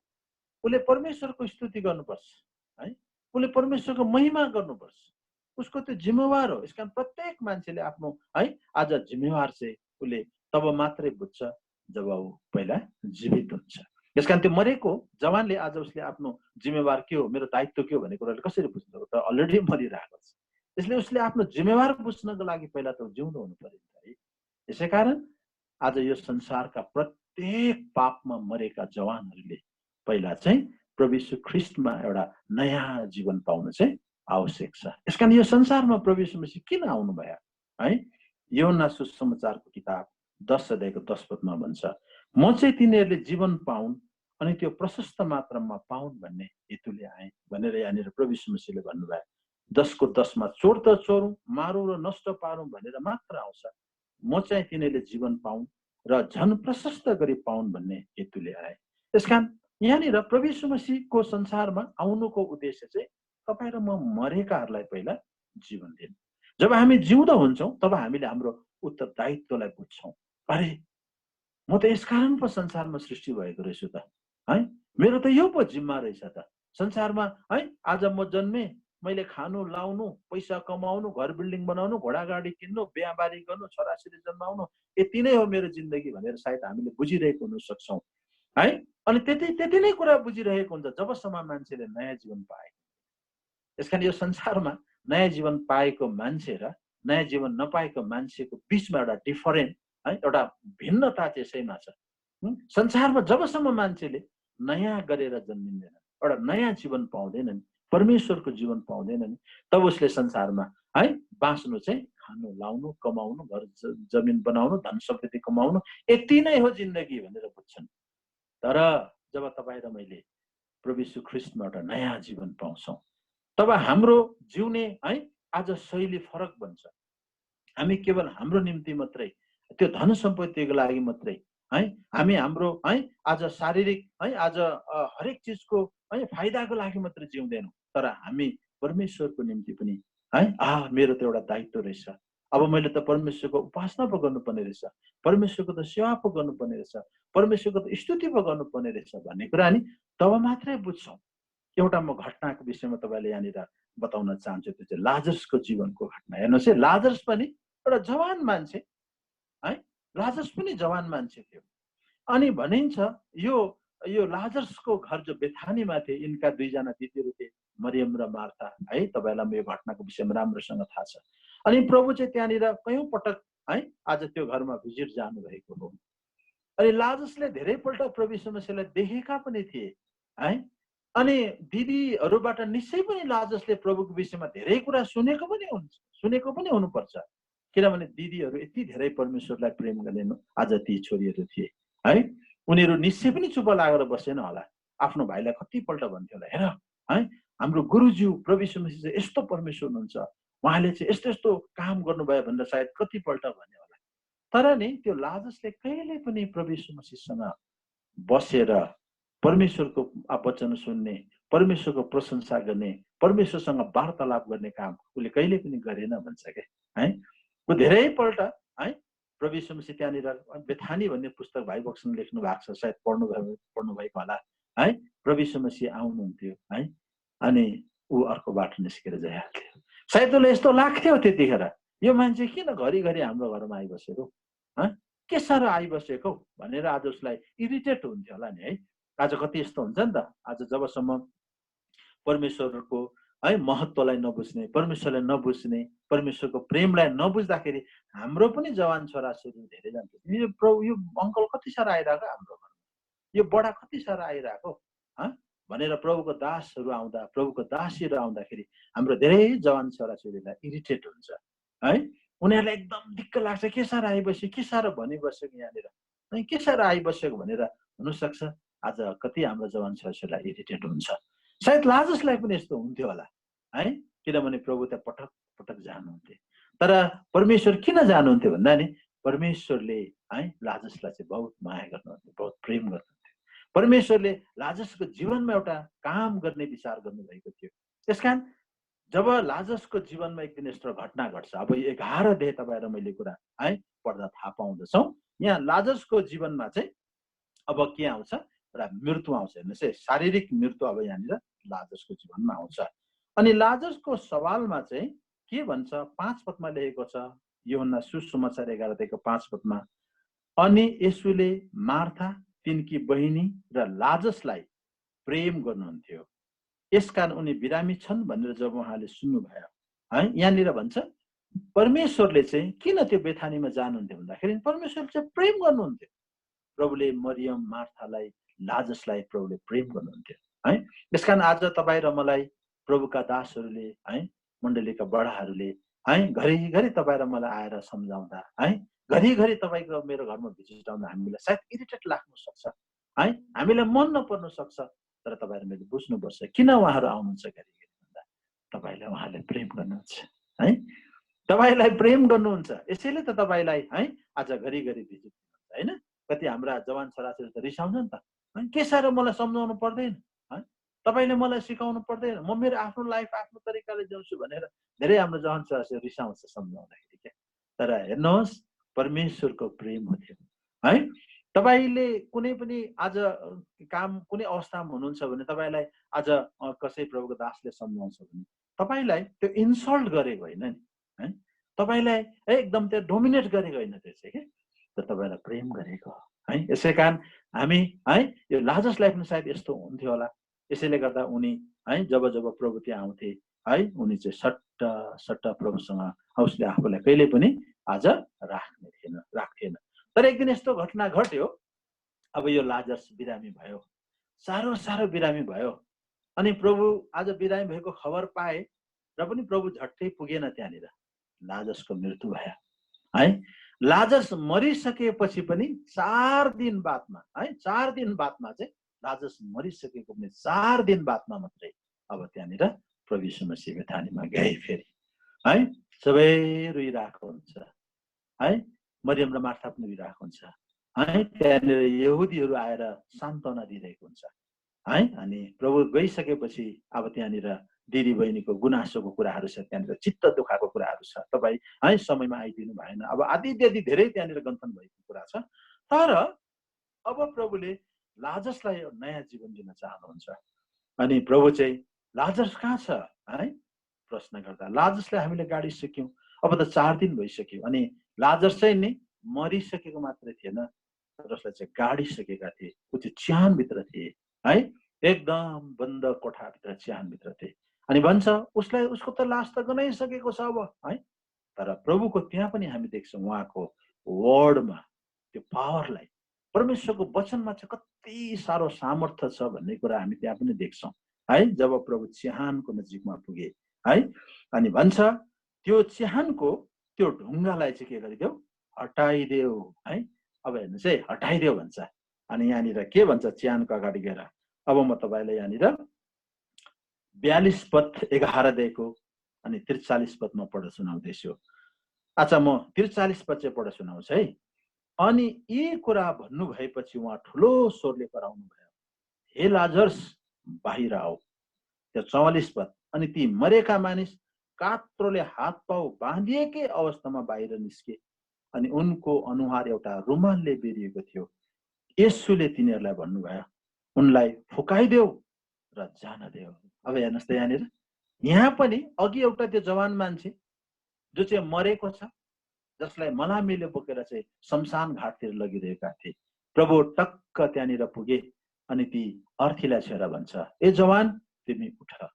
उसले परमेश्वरको स्तुति गर्नुपर्छ है, उसले परमेश्वरको महिमा गर्नुपर्छ, उसको त्यो जिम्मेवार हो। यसकारण प्रत्येक मान्छेले आफ्नो है आज जिम्मेवार चाहिँ उसले तब मात्रै बुझ्छ जब ऊ पहिला जीवित हुन्छ। यसकारण त्यो मरेको जवानले आज उसले आफ्नो जिम्मेवार के हो, मेरो दायित्व के हो भन्ने कुराले कसरी बुझ्छ त? अलरेडी मरिरहेको छ। त्यसले उसले आफ्नो जिम्मेवार बुझ्नको लागि पहिला त जिउँदो हुनु पर्यो है। यसै कारण आज यो संसारका प्रत्येक पापमा मरेका जवानहरूले पहिला चाहिँ प्रभु यीशु ख्रीष्टमा एउटा नयाँ जीवन पाउन चाहिँ आवश्यक छ। यसकारण यो संसारमा प्रभु यीशु मसीह किन आउनुभयो है? यूहन्ना सुसमाचारको किताब 10 अध्यायको 10 पदमा भन्छ, म चाहिँ तिनीहरूले जीवन पाउन् अनि त्यो प्रशस्त मात्रामा पाउन् भन्ने हेतुले आए भनेर यहाँनिर प्रभु यीशु मसीहले भन्नुभयो। 10को 10मा चोर त चोरौँ, मारौँ र नष्ट पारौँ भनेर मात्र आउँछ, म चाहिँ तिनीहरूले जीवन पाउन् र झन् प्रशस्त गरी पाउन् भन्ने हेतुले आए। त्यसकारण यहाँनिर प्रभु यीशु मसीहको संसारमा आउनुको उद्देश्य चाहिँ तपाईँ र म मरेकाहरूलाई पहिला जीवन दिनु। जब हामी जिउँदो हुन्छौँ तब हामीले हाम्रो उत्तरदायित्वलाई बुझ्छौँ। अरे म त यसकारण पो संसारमा सृष्टि भएको रहेछु त है, मेरो त यो पो जिम्मा रहेछ त संसारमा है। आज म जन्मे, मैले खानु लाउनु, पैसा कमाउनु, घर बिल्डिङ बनाउनु, घोडागाडी किन्नु, बिहाबारी गर्नु, छोराछोरी जन्माउनु, यति नै हो मेरो जिन्दगी भनेर सायद हामीले बुझिरहेको हुन सक्छौँ है। अनि त्यति नै कुरा बुझिरहेको हुन्छ जबसम्म मान्छेले नयाँ जीवन पाएको। यसकारण यो संसारमा नयाँ जीवन पाएको मान्छे र नयाँ जीवन नपाएको मान्छेको बिचमा एउटा डिफरेन्ट है, एउटा भिन्नता चाहिँ यसैमा छ। संसारमा जबसम्म मान्छेले नयाँ गरेर जन्मिँदैन, एउटा नयाँ जीवन पाउँदैनन्, परमेश्वरको जीवन पाउँदैनन्, तब उसले संसारमा है बाँच्नु चाहिँ खानु लाउनु, कमाउनु, घर जमिन बनाउनु, धन सम्पत्ति कमाउनु, यति नै हो जिन्दगी भनेर बुझ्छन्। तर जब तपाईँ र मैले प्रभु यीशु ख्रीष्टमा एउटा नयाँ जीवन पाउँछौँ तब हाम्रो जिउने है आज शैली फरक बन्छ। हामी केवल हाम्रो निम्ति मात्रै, त्यो धन सम्पत्तिको लागि मात्रै है, हामी हाम्रो है आज शारीरिक है आज हरेक चिजको है फाइदाको लागि मात्रै जिउँदैनौँ, तर हामी परमेश्वरको निम्ति पनि है मेरो त एउटा दायित्व रहेछ, अब मैले त परमेश्वरको उपासना पो गर्नुपर्ने रहेछ, परमेश्वरको त सेवा पो गर्नुपर्ने रहेछ, परमेश्वरको त स्तुति पो गर्नुपर्ने रहेछ भन्ने कुरा नि तब मात्रै बुझ्छौँ। एउटा म घटनाको विषयमा तपाईँले यहाँनिर बताउन चाहन्छु, त्यो चाहिँ लाजरसको जीवनको घटना। हेर्नुहोस् है, लाजरस पनि एउटा जवान मान्छे है, लाजरस पनि जवान मान्छे थियो। अनि भनिन्छ यो लाजरसको घर जो बेथानीमा थिए, यिनका दुईजना दिदीहरू थिए, मरियम र मार्था है। तपाईँलाई यो घटनाको विषयमा राम्रोसँग थाहा छ। अनि प्रभु चाहिँ त्यहाँनिर कयौँ पटक है आज त्यो घरमा भिजिट जानुभएको हो। अनि लाजरसले धेरैपल्ट प्रभु यीशु मसीहलाई देखेका पनि थिए है। अनि दिदीहरूबाट निश्चय पनि लाजरसले प्रभुको विषयमा धेरै कुरा सुनेको पनि हुनुपर्छ, किनभने दिदीहरू यति धेरै परमेश्वरलाई प्रेम गर्ने आज ती छोरीहरू थिए है। उनीहरू निश्चय पनि चुप लागेर बसेन होला, आफ्नो भाइलाई कतिपल्ट भन्थ्यो होला, हेर है हाम्रो गुरुज्यू प्रभु यीशु मसीह चाहिँ यस्तो परमेश्वर हुनुहुन्छ, उहाँले चाहिँ यस्तो यस्तो काम गर्नुभयो भनेर सायद कतिपल्ट भन्यो होला। तर नि त्यो लाजरसले कहिले पनि प्रभु यीशु मसीहसँग बसेर परमेश्वरको वचन सुन्ने, परमेश्वरको प्रशंसा गर्ने, परमेश्वरसँग वार्तालाप गर्ने काम उसले कहिले पनि गरेन भन्छ क्या है। ऊ धेरैपल्ट है प्रभु यीशु मसीह त्यहाँनिर बेथानी भन्ने पुस्तक भाइ बक्सले लेख्नु भएको छ, सायद पढ्नु भएको होला है। प्रभु यीशु मसीह आउनुहुन्थ्यो है, अनि ऊ अर्को बाटो निस्केर जाइहाल्थ्यो। सायद उसले यस्तो लाग्थ्यो त्यतिखेर, यो मान्छे किन घरिघरि हाम्रो घरमा आइबसेको है, के साह्रो आइबसेको भनेर आज उसलाई इरिटेट हुन्थ्यो होला नि है। आज कति यस्तो हुन्छ नि त, आज जबसम्म परमेश्वरको है महत्त्वलाई नबुझ्ने, परमेश्वरलाई नबुझ्ने, परमेश्वरको प्रेमलाई नबुझ्दाखेरि हाम्रो पनि जवान छोराछोरी धेरै जान्छ, यो प्रभु यो अङ्कल कति साह्रो आइरहेको हाम्रो घरमा, यो बडा कति साह्रो आइरहेको भनेर प्रभुको दासहरू आउँदा, प्रभुको दासीहरू आउँदाखेरि हाम्रो धेरै जवान छोराछोरीलाई इरिटेट हुन्छ है। उनीहरूलाई एकदम दिक्क लाग्छ, के साह्रो आइबस्यो, के साह्रो भनिबसेको यहाँनिर, के साह्रो आइबसेको भनेर हुनसक्छ आज कति हाम्रो जवान छोराछोरीलाई इरिटेट हुन्छ। सायद लाजरसलाई पनि यस्तो हुन्थ्यो होला है, किनभने प्रभु त्यहाँ पटक पटक जानुहुन्थ्यो। तर परमेश्वर किन जानुहुन्थ्यो भन्दा नि परमेश्वरले है लाजरसलाई चाहिँ बहुत माया गर्नुहुन्थ्यो, बहुत प्रेम गर्नुहुन्थ्यो। परमेश्वरले लाजरसको जीवनमा एउटा काम गर्ने विचार गर्नुभएको थियो। त्यसकारण जब लाजरसको जीवनमा एक दिन यस्तो घटना घट्छ, अब 11 अध्याय तपाईँ र मैले कुरा है पढ्दा थाहा पाउँदछौँ। यहाँ लाजरसको जीवनमा चाहिँ अब के आउँछ, एउटा मृत्यु आउँछ। हेर्नुहोस् है, शारीरिक मृत्यु अब यहाँनिर लाजरसको जीवनमा आउँछ। अनि लाजरसको सवालमा चाहिँ के भन्छ, 5 पदमा लेखेको छ, यूहन्ना सुसमाचार 11 अध्यायको 5 पदमा, अनि येशूले मार्था तिनकी बहिनी र लाजसलाई प्रेम गर्नुहुन्थ्यो, यसकारण उनी बिरामी छन् भनेर जब उहाँले सुन्नुभयो है, यहाँनिर भन्छ परमेश्वरले चाहिँ किन त्यो बेथानीमा जानुहुन्थ्यो भन्दाखेरि परमेश्वरले चाहिँ प्रेम गर्नुहुन्थ्यो। प्रभुले मरियम, मार्थालाई, लाजसलाई प्रभुले प्रेम गर्नुहुन्थ्यो है। यसकारण आज तपाईँ र मलाई प्रभुका दासहरूले है, मण्डलीका बडाहरूले है, घरिघरि तपाईँ र मलाई आएर सम्झाउँदा है, घरिघरि तपाईँको मेरो घरमा भिजिट आउँदा हामीलाई सायद इरिटेट लाग्नु सक्छ है, हामीलाई मन नपर्नु सक्छ, तर तपाईँहरू मैले बुझ्नुपर्छ किन उहाँहरू आउनुहुन्छ घरिघरि भन्दा तपाईँलाई उहाँले प्रेम गर्नुहुन्छ है, तपाईँलाई प्रेम गर्नुहुन्छ, यसैले त तपाईँलाई है आज घरिघरि भिजिट दिनुहुन्छ होइन। कति हाम्रा जवान छोराछोरी त रिसाउँछ नि त, के साह्रो मलाई सम्झाउनु पर्दैन है, तपाईँले मलाई सिकाउनु पर्दैन, म मेरो आफ्नो लाइफ आफ्नो तरिकाले जिउँछु भनेर धेरै हाम्रो जवान छोराछोरी रिसाउँछ सम्झाउँदाखेरि क्या। तर हेर्नुहोस् परमेश्वरको प्रेम हो त्यो है। तपाईँले कुनै पनि आज काम कुनै अवस्थामा हुनुहुन्छ भने तपाईँलाई आज कसै प्रभुको दासले सम्झाउँछ भने तपाईँलाई त्यो इन्सल्ट गरेको होइन नि है, तपाईँलाई एकदम त्यो डोमिनेट गरेको होइन त्यो चाहिँ के, तर तपाईँलाई प्रेम गरेको है। यसै कारण हामी है यो लाजसलाई पनि सायद यस्तो हुन्थ्यो होला, यसैले गर्दा उनी है जब जब प्रभु त्यहाँ आउँथे है, उनी चाहिँ सट्ट प्रभुसँग उसले आफूलाई कहिले पनि आज राख्थेन। तर एक दिन यस्तो घटना घट्यो, अब यो लाजस बिरामी भयो, साह्रो बिरामी भयो, अनि प्रभु आज बिरामी भएको खबर पाए र पनि प्रभु झट्टै पुगेन त्यहाँनिर, लाजसको मृत्यु भयो है। लाजस मरिसकेपछि पनि 4 दिन बादमा है, 4 दिन बादमा चाहिँ लाजस मरिसकेको पनि 4 दिन बादमा मात्रै अब त्यहाँनिर प्रभु यीशु मसीह बेथानीमा गए फेरि है। सबै रोइरहेको हुन्छ है, मरियम र मार्था पनि रोइरहेको हुन्छ है, त्यहाँनिर यहुदीहरू आएर सान्त्वना दिइरहेको हुन्छ है। अनि प्रभु गइसकेपछि अब त्यहाँनिर दिदी बहिनीको गुनासोको कुराहरू छ, त्यहाँनिर चित्त दुखाएको कुराहरू छ, तपाईँ है समयमा आइदिनु भएन, अब आदि इत्यादि धेरै त्यहाँनिर गन्थन भएको कुरा छ। तर अब प्रभुले लाजसलाई नयाँ जीवन दिन चाहनुहुन्छ अनि प्रभु चाहिँ लाजस कहाँ छ है प्रश्न गर्दा लाजसलाई हामीले गाडिसक्यौँ, अब त 4 दिन भइसक्यो, अनि लाजस चाहिँ नि मरिसकेको मात्रै थिएन, जसलाई चाहिँ गाडिसकेका थिए, ऊ त्यो च्यानभित्र थिए है, एकदम बन्द कोठाभित्र च्यानभित्र थिए। अनि भन्छ उसलाई उसको त लास त गनाइसकेको छ अब है, तर प्रभुको त्यहाँ पनि हामी देख्छौँ उहाँको वर्डमा त्यो पावरलाई, परमेश्वरको वचनमा चाहिँ कति साह्रो सामर्थ्य छ भन्ने कुरा हामी त्यहाँ पनि देख्छौँ है। जब प्रभु चिहानको नजिकमा पुगे है, अनि भन्छ त्यो चिहानको त्यो ढुङ्गालाई चाहिँ के गरिदेऊ, हटाइदेऊ है। अब हेर्नुहोस् है, हटाइदेऊ भन्छ। अनि यहाँनिर के भन्छ चिहानको अगाडि गएर, अब म तपाईँलाई यहाँनिर 42 पद 11 देखिको अनि 43 पद म पढ सुनाउँदैछु। अच्छा, म 43 पद चाहिँ पढ सुनाउँछु है। अनि यी कुरा भन्नु भएपछि उहाँ ठुलो स्वरले कराउनु भयो, हे लाजरस बाहिर आऊ। त्यो 44 पद, अनि ती मरेका मानिस कात्रोले हात पाउ बाँधिएकै अवस्थामा बाहिर निस्के, अनि उनको अनुहार एउटा रुमालले बेरिएको थियो। येशूले तिनीहरूलाई भन्नुभयो, उनलाई फुकाइदेऊ र जान देऊ। अब हेर्नुहोस् त यहाँनिर, यहाँ पनि अघि एउटा त्यो जवान मान्छे जो चाहिँ मरेको छ, जसलाई मलामीले बोकेर चाहिँ शमशान घाटतिर लगिरहेका थिए, प्रभु टक्क त्यहाँनिर पुगे अनि ती अर्थीलाई छेर भन्छ, ए जवान तिमी उठ है।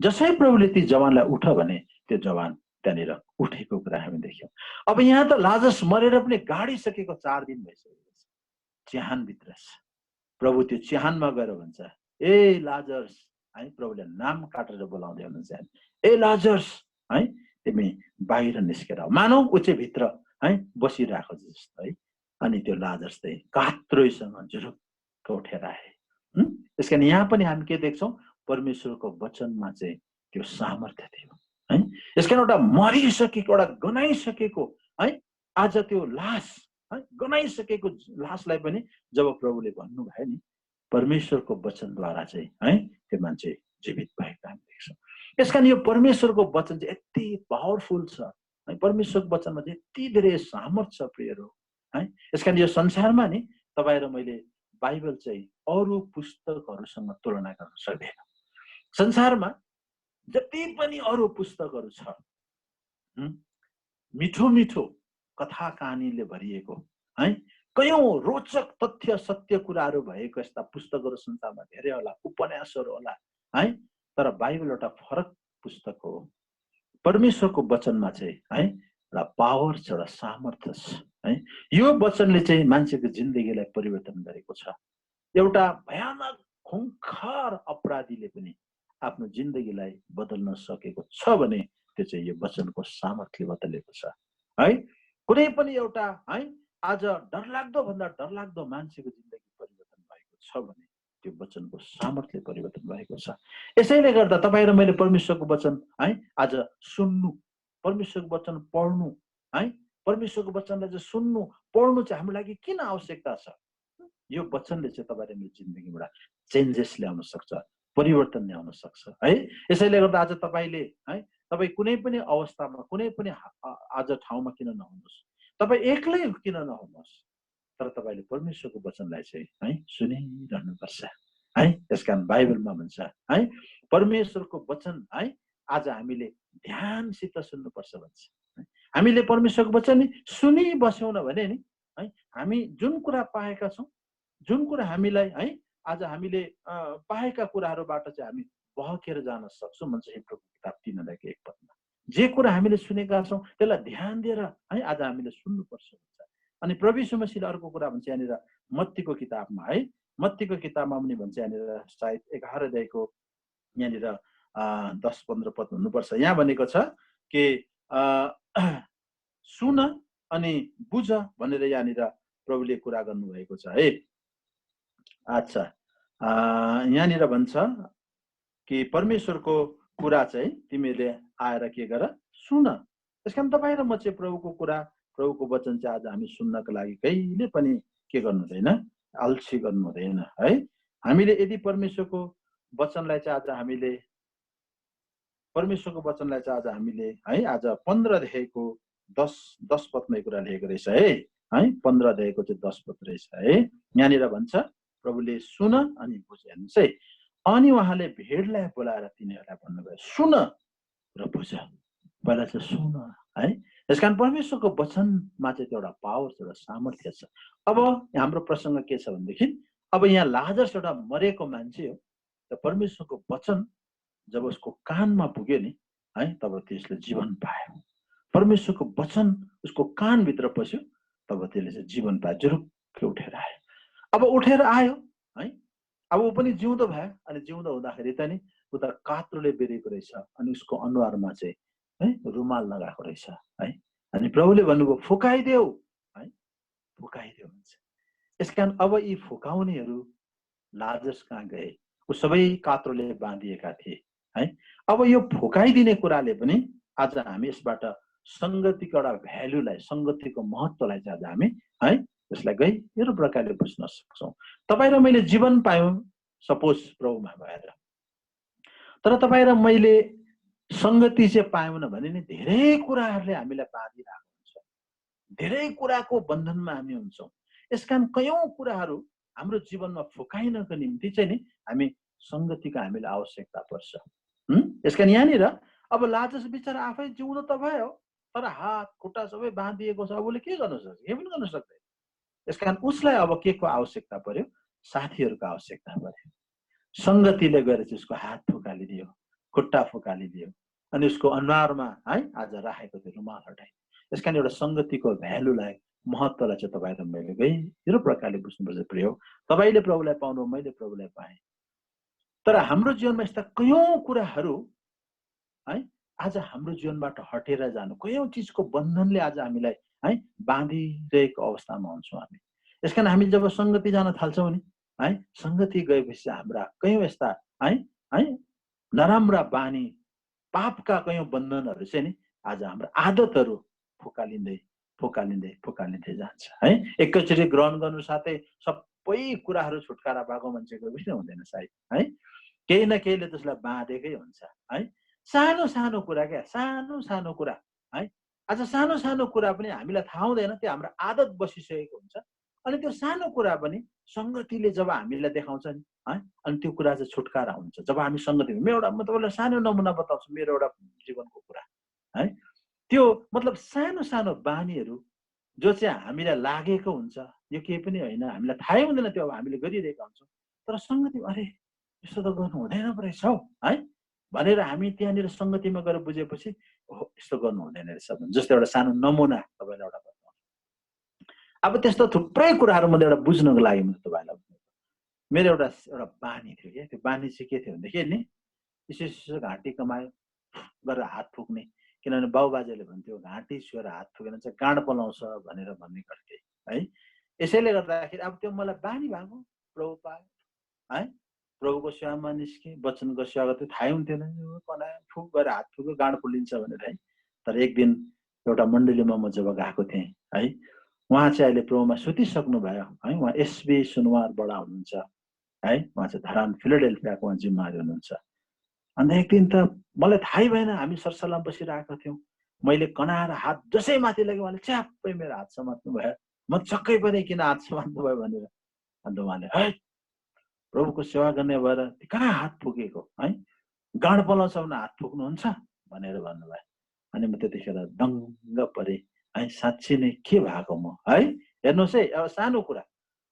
जसै प्रभुले ती जवानलाई उठ भने त्यो जवान त्यहाँनिर उठेको कुरा हामी देख्यौँ। अब यहाँ त लाजस मरेर पनि गाडिसकेको 4 दिन भइसकेको छ, चिहानभित्र छ। प्रभु त्यो चिहानमा गएर भन्छ, ए लाजर्स है, प्रभुले नाम काटेर बोलाउँदै हुनुहुन्छ, ए लाजर्स है तिमी बाहिर निस्केर आऊ। मानौ ऊ चाहिँ भित्र है बसिरहेको जस्तो है। अनि त्यो लाजर्स चाहिँ कात्रोसँग जुरुक्क उठेर आए। त्यस कारण यहाँ पनि हामी के देख्छौँ, परमेश्वरको वचनमा चाहिँ त्यो सामर्थ्य थियो है। यस कारण एउटा मरिसकेको, एउटा गनाइसकेको है, आज त्यो लास है, गनाइसकेको लासलाई पनि जब प्रभुले भन्नुभयो नि, परमेश्वरको वचनद्वारा चाहिँ है त्यो मान्छे जीवित भएको हामी देख्छौँ। यस कारण यो परमेश्वरको वचन चाहिँ यति पावरफुल छ है, परमेश्वरको वचनमा चाहिँ यति धेरै सामर्थ्य छ प्रियहरू है। यस कारण यो संसारमा नि तपाईँ र मैले बाइबल चाहिँ अरू पुस्तकहरूसँग तुलना गर्न सक्दैन। संसारमा जति पनि अरू पुस्तकहरू छ, मिठो मिठो कथा कहानीले भरिएको है, कयौं रोचक तथ्य सत्य कुराहरू भएको यस्ता पुस्तकहरू संसारमा धेरै होला, उपन्यासहरू होला है। तर बाइबल एउटा फरक पुस्तक हो। परमेश्वरको वचनमा चाहिँ है एउटा पावर छ, एउटा सामर्थ्य छ है। यो वचनले चाहिँ मान्छेको जिन्दगीलाई परिवर्तन गरेको छ। एउटा भयानक खुङ्खार अपराधीले पनि आफ्नो जिन्दगीलाई बदल्न सकेको छ भने त्यो चाहिँ यो वचनको सामर्थ्यले बदलेको छ है। कुनै पनि एउटा है आज डरलाग्दो भन्दा डरलाग्दो मान्छेको जिन्दगी परिवर्तन भएको छ भने त्यो वचनको सामर्थ्यले परिवर्तन भएको छ। यसैले गर्दा तपाईँ र मैले परमेश्वरको वचन है आज सुन्नु, परमेश्वरको वचन पढ्नु है, परमेश्वरको वचनलाई चाहिँ सुन्नु पढ्नु चाहिँ हाम्रो लागि किन आवश्यकता छ? यो वचनले चाहिँ तपाईँ र मेरो जिन्दगीबाट चेन्जेस ल्याउन सक्छ, परिवर्तन ल्याउन सक्छ है। यसैले गर्दा आज तपाईँले है तपाईँ कुनै पनि अवस्थामा कुनै पनि आज ठाउँमा किन नहुनुहोस्, तपाईँ एक्लै किन नहुनुहोस्, तर तपाईँले परमेश्वरको वचनलाई चाहिँ है सुनिरहनुपर्छ है। त्यसकारण बाइबलमा भन्छ है परमेश्वरको वचन है आज हामीले ध्यानसित सुन्नुपर्छ भन्छ। हामीले परमेश्वरको वचन नि सुनिबस्यौँ न भने नि है हामी जुन कुरा पाएका छौँ, जुन कुरा हामीलाई है आज हामीले पाएका कुराहरूबाट चाहिँ हामी बहकेर जान सक्छौँ भन्छ हिब्रू किताब 3:1 जे कुरा हामीले सुनेका छौँ त्यसलाई ध्यान दिएर है आज हामीले सुन्नुपर्छ भन्छ। अनि प्रभु यीशु मसीहले अर्को कुरा भन्छ यहाँनिर मत्तीको किताबमा है, मत्तीको किताबमा पनि भन्छ यहाँनिर सायद 11 अध्यायको यहाँनिर 10-15 पद हुनुपर्छ। यहाँ भनेको छ कि सुन अनि बुझ भनेर यहाँनिर प्रभुले कुरा गर्नुभएको छ है। अच्छा यहाँनिर भन्छ कि परमेश्वरको कुरा चाहिँ तिमीले आएर के गर सुन। त्यसकारण तपाईँ र म चाहिँ प्रभुको कुरा, प्रभुको वचन चाहिँ आज हामी सुन्नको लागि कहिले पनि के गर्नु हुँदैन, अल्छी गर्नु हुँदैन है। हामीले यदि परमेश्वरको वचनलाई चाहिँ आज हामीले है आज 15 अध्यायको 10 पदमा कुरा लेखेको रहेछ है 15 अध्यायको चाहिँ 10 पद रहेछ है। यहाँनिर भन्छ प्रभुले सुन अनि बुझ। हेर्नुहोस् है, अनि उहाँले भेडलाई बोलाएर तिनीहरूलाई भन्नुभयो सुन र बुझ। पहिला चाहिँ सुन है। त्यसकारण परमेश्वरको वचनमा चाहिँ एउटा पावर छ, एउटा सामर्थ्य छ। अब हाम्रो प्रसङ्ग के छ भनेदेखि अब यहाँ लाजरस एउटा मरेको मान्छे हो, र परमेश्वरको वचन जब उसको कानमा पुग्यो नि है तब त्यसले जीवन पायो। परमेश्वरको वचन उसको कानभित्र पस्यो तब त्यसले चाहिँ जीवन पायो, जुरुक्क उठेर आयो। अब उठेर आयो है, अब ऊ पनि जिउँदो भयो। अनि जिउँदो हुँदाखेरि त नि उता कात्रोले बेरेको रहेछ, अनि उसको अनुहारमा चाहिँ है रुमाल लगाएको रहेछ है। अनि प्रभुले भन्नुभयो फुकाइदेऊ है, फुकाइदेऊ भन्छ। यसकारण अब यी फुकाउनेहरू लाजरस कहाँ गए? ऊ सबै कात्रोले बाँधिएका थिए है। अब यो फुकाइदिने कुराले पनि आज हामी यसबाट संगतिको एउटा भ्यालुलाई, संगतिको महत्त्वलाई चाहिँ आज हामी है त्यसलाई गहिरो प्रकारले बुझ्न सक्छौँ। तपाईँ र मैले जीवन पायौँ सपोज प्रभुमा भएर, तर तपाईँ र मैले संगति चाहिँ पायौँ न भने नि धेरै कुराहरूले हामीलाई बाँधिरहेको हुन्छ, धेरै कुराको बन्धनमा हामी हुन्छौँ। यसकारण कयौँ कुराहरू हाम्रो जीवनमा फुकाइनको निम्ति चाहिँ नि हामी संगतिको हामीलाई आवश्यकता पर्छ। यसकारण यहाँनिर अब लाजरस बिचरा आफै जिउँदो त भयो, तर हात खुट्टा सबै बाँधिएको छ। अब उसले के गर्न सक्छ? के पनि गर्न सक्दैन। यसकारण उसलाई अब के को आवश्यकता पर्यो? साथीहरूको आवश्यकता पर्यो। संगतिले गएर चाहिँ उसको हात फुकालिदियो, खुट्टा फुकालिदियो, अनि उसको अनुहारमा है आज राखेको त्यो रुमाल हटाइदियो। यसकारण एउटा संगतिको भ्यालुलाई, महत्त्वलाई चाहिँ तपाईँ र मैले गहिरो प्रकारले बुझ्नुपर्छ। प्रिय हो, तपाईँले प्रभुलाई पाउनु, मैले प्रभुलाई पाएँ, तर हाम्रो जीवनमा यस्ता कयौँ कुराहरू है आज हाम्रो जीवनबाट हटेर जानु, कयौँ चिजको बन्धनले आज हामीलाई है बाँधिरहेको अवस्थामा हुन्छौँ हामी। यसकारण हामी जब संगति जान थाल्छौँ नि है, संगति गएपछि हाम्रा कयौँ यस्ता है नराम्रा बानी, पापका कयौँ बन्धनहरू चाहिँ नि आज हाम्रो आदतहरू फुकालिँदै फुकालिँदै फुकालिँदै जान्छ है। एकैचोटि ग्रहण गर्नु साथै सबै कुराहरू छुटकारा भएको मान्छेको पनि हुँदैन सायद है, केही न केहीले त्यसलाई बाँधेकै हुन्छ है। सानो सानो कुरा क्या, सानो सानो कुरा है। आज सानो सानो कुरा पनि हामीलाई थाहा हुँदैन, त्यो हाम्रो आदत बसिसकेको हुन्छ। अनि त्यो सानो कुरा पनि संगतिले जब हामीलाई देखाउँछ नि है, अनि त्यो कुरा चाहिँ छुटकारा हुन्छ जब हामी संगति। म तपाईँलाई सानो नमुना बताउँछु, मेरो एउटा जीवनको कुरा है। त्यो मतलब सानो सानो बानीहरू जो चाहिँ हामीलाई लागेको हुन्छ यो केही पनि होइन, हामीलाई थाहै हुँदैन त्यो, अब हामीले गरिरहेका हुन्छौँ, तर सङ्गति अरे यस्तो त गर्नु हुँदैन पो रहेछ हौ है भनेर हामी त्यहाँनिर सङ्गतिमा गएर बुझेपछि हो यस्तो गर्नु हुँदैन रहेछ भने जस्तो एउटा सानो नमुना तपाईँलाई एउटा बताउँछु। अब त्यस्तो थुप्रै कुराहरू मैले एउटा बुझ्नको लागि मैले तपाईँलाई मेरो एउटा बानी थियो क्या। त्यो बानी चाहिँ के थियो भनेदेखि नि यसो घाँटी कमायो गरेर हात फुक्ने, किनभने बाउबाजेले भन्थ्यो घाँटी छुएर हात फुकेर चाहिँ गाँड पलाउँछ भनेर भन्ने गर्थे है। यसैले गर्दाखेरि अब त्यो मलाई बानी भएको, प्रभु पायो है, प्रभुको सेवामा निस्केँ, वचनको सेवा गर्दै थाहै हुन्थेन बनायो फुक गरेर हात फुक्यो गाँड फुलिन्छ भनेर है। तर एक दिन एउटा मण्डलीमा म जब गएको थिएँ है, उहाँ चाहिँ अहिले प्रभुमा सुतिसक्नु भयो है, उहाँ एसबी सुनवार बडा हुनुहुन्छ है, उहाँ चाहिँ धरान फिलाडेल्फियाको उहाँ जिम्मेवारी हुनुहुन्छ। अन्त एक दिन त मलाई थाहै भएन, हामी सरसल्लाह बसिरहेका थियौँ, मैले कनाएर हात जसै माथि लग्यो उहाँले च्याप्पै मेरो हात समात्नु भयो। म छक्कै परेँ किन हात समात्नु भयो भनेर। अन्त उहाँले है प्रभुको सेवा गर्ने भएर कहाँ हात फुकेको है, गाँड पलाउँछ भने हात फुक्नुहुन्छ भनेर भन्नुभयो। अनि म त्यतिखेर दङ्ग परेँ है, साँच्ची नै के भएको म है। हेर्नुहोस् है अब सानो कुरा,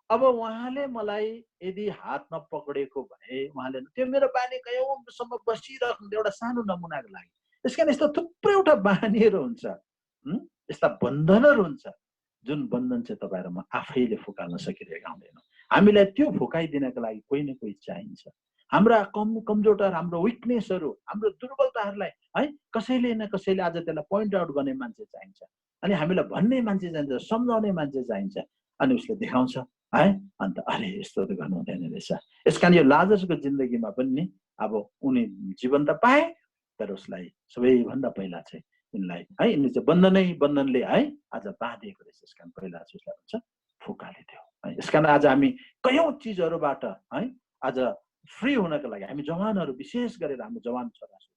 अब उहाँले मलाई यदि हात नपक्रेको भए उहाँले त्यो मेरो बानी कयौँसम्म बसिराख्नु एउटा सानो नमुनाको लागि। त्यस कारण यस्तो थुप्रैवटा बानीहरू हुन्छ, यस्ता बन्धनहरू हुन्छ जुन बन्धन चाहिँ तपाईँहरू म आफैले फुकाल्न सकिरहेका हुँदैनौँ। हामीलाई त्यो फुकाइदिनको लागि कोही न कोही चाहिन्छ। हाम्रा कमजोरता, हाम्रो विकनेसहरू, हाम्रो दुर्बलताहरूलाई है कसैले न कसैले आज त्यसलाई पोइन्ट आउट गर्ने मान्छे चाहिन्छ। अनि हामीलाई भन्ने मान्छे चाहिन्छ, सम्झाउने मान्छे चाहिन्छ। अनि उसले देखाउँछ है, अन्त अरे यस्तो त गर्नु हुँदैन रहेछ। यस कारण यो लाजरसको जिन्दगीमा पनि नि अब उनी जीवन त पाए, तर उसलाई सबैभन्दा पहिला चाहिँ यिनलाई है, यिनी चाहिँ बन्धनले है आज बाँधिएको रहेछ। यस कारण पहिला चाहिँ उसलाई भन्छ फुकालिदियो है। यस कारण आज हामी कयौँ चिजहरूबाट है आज फ्री हुनको लागि हामी जवानहरू, विशेष गरेर हाम्रो जवान छोराछोरी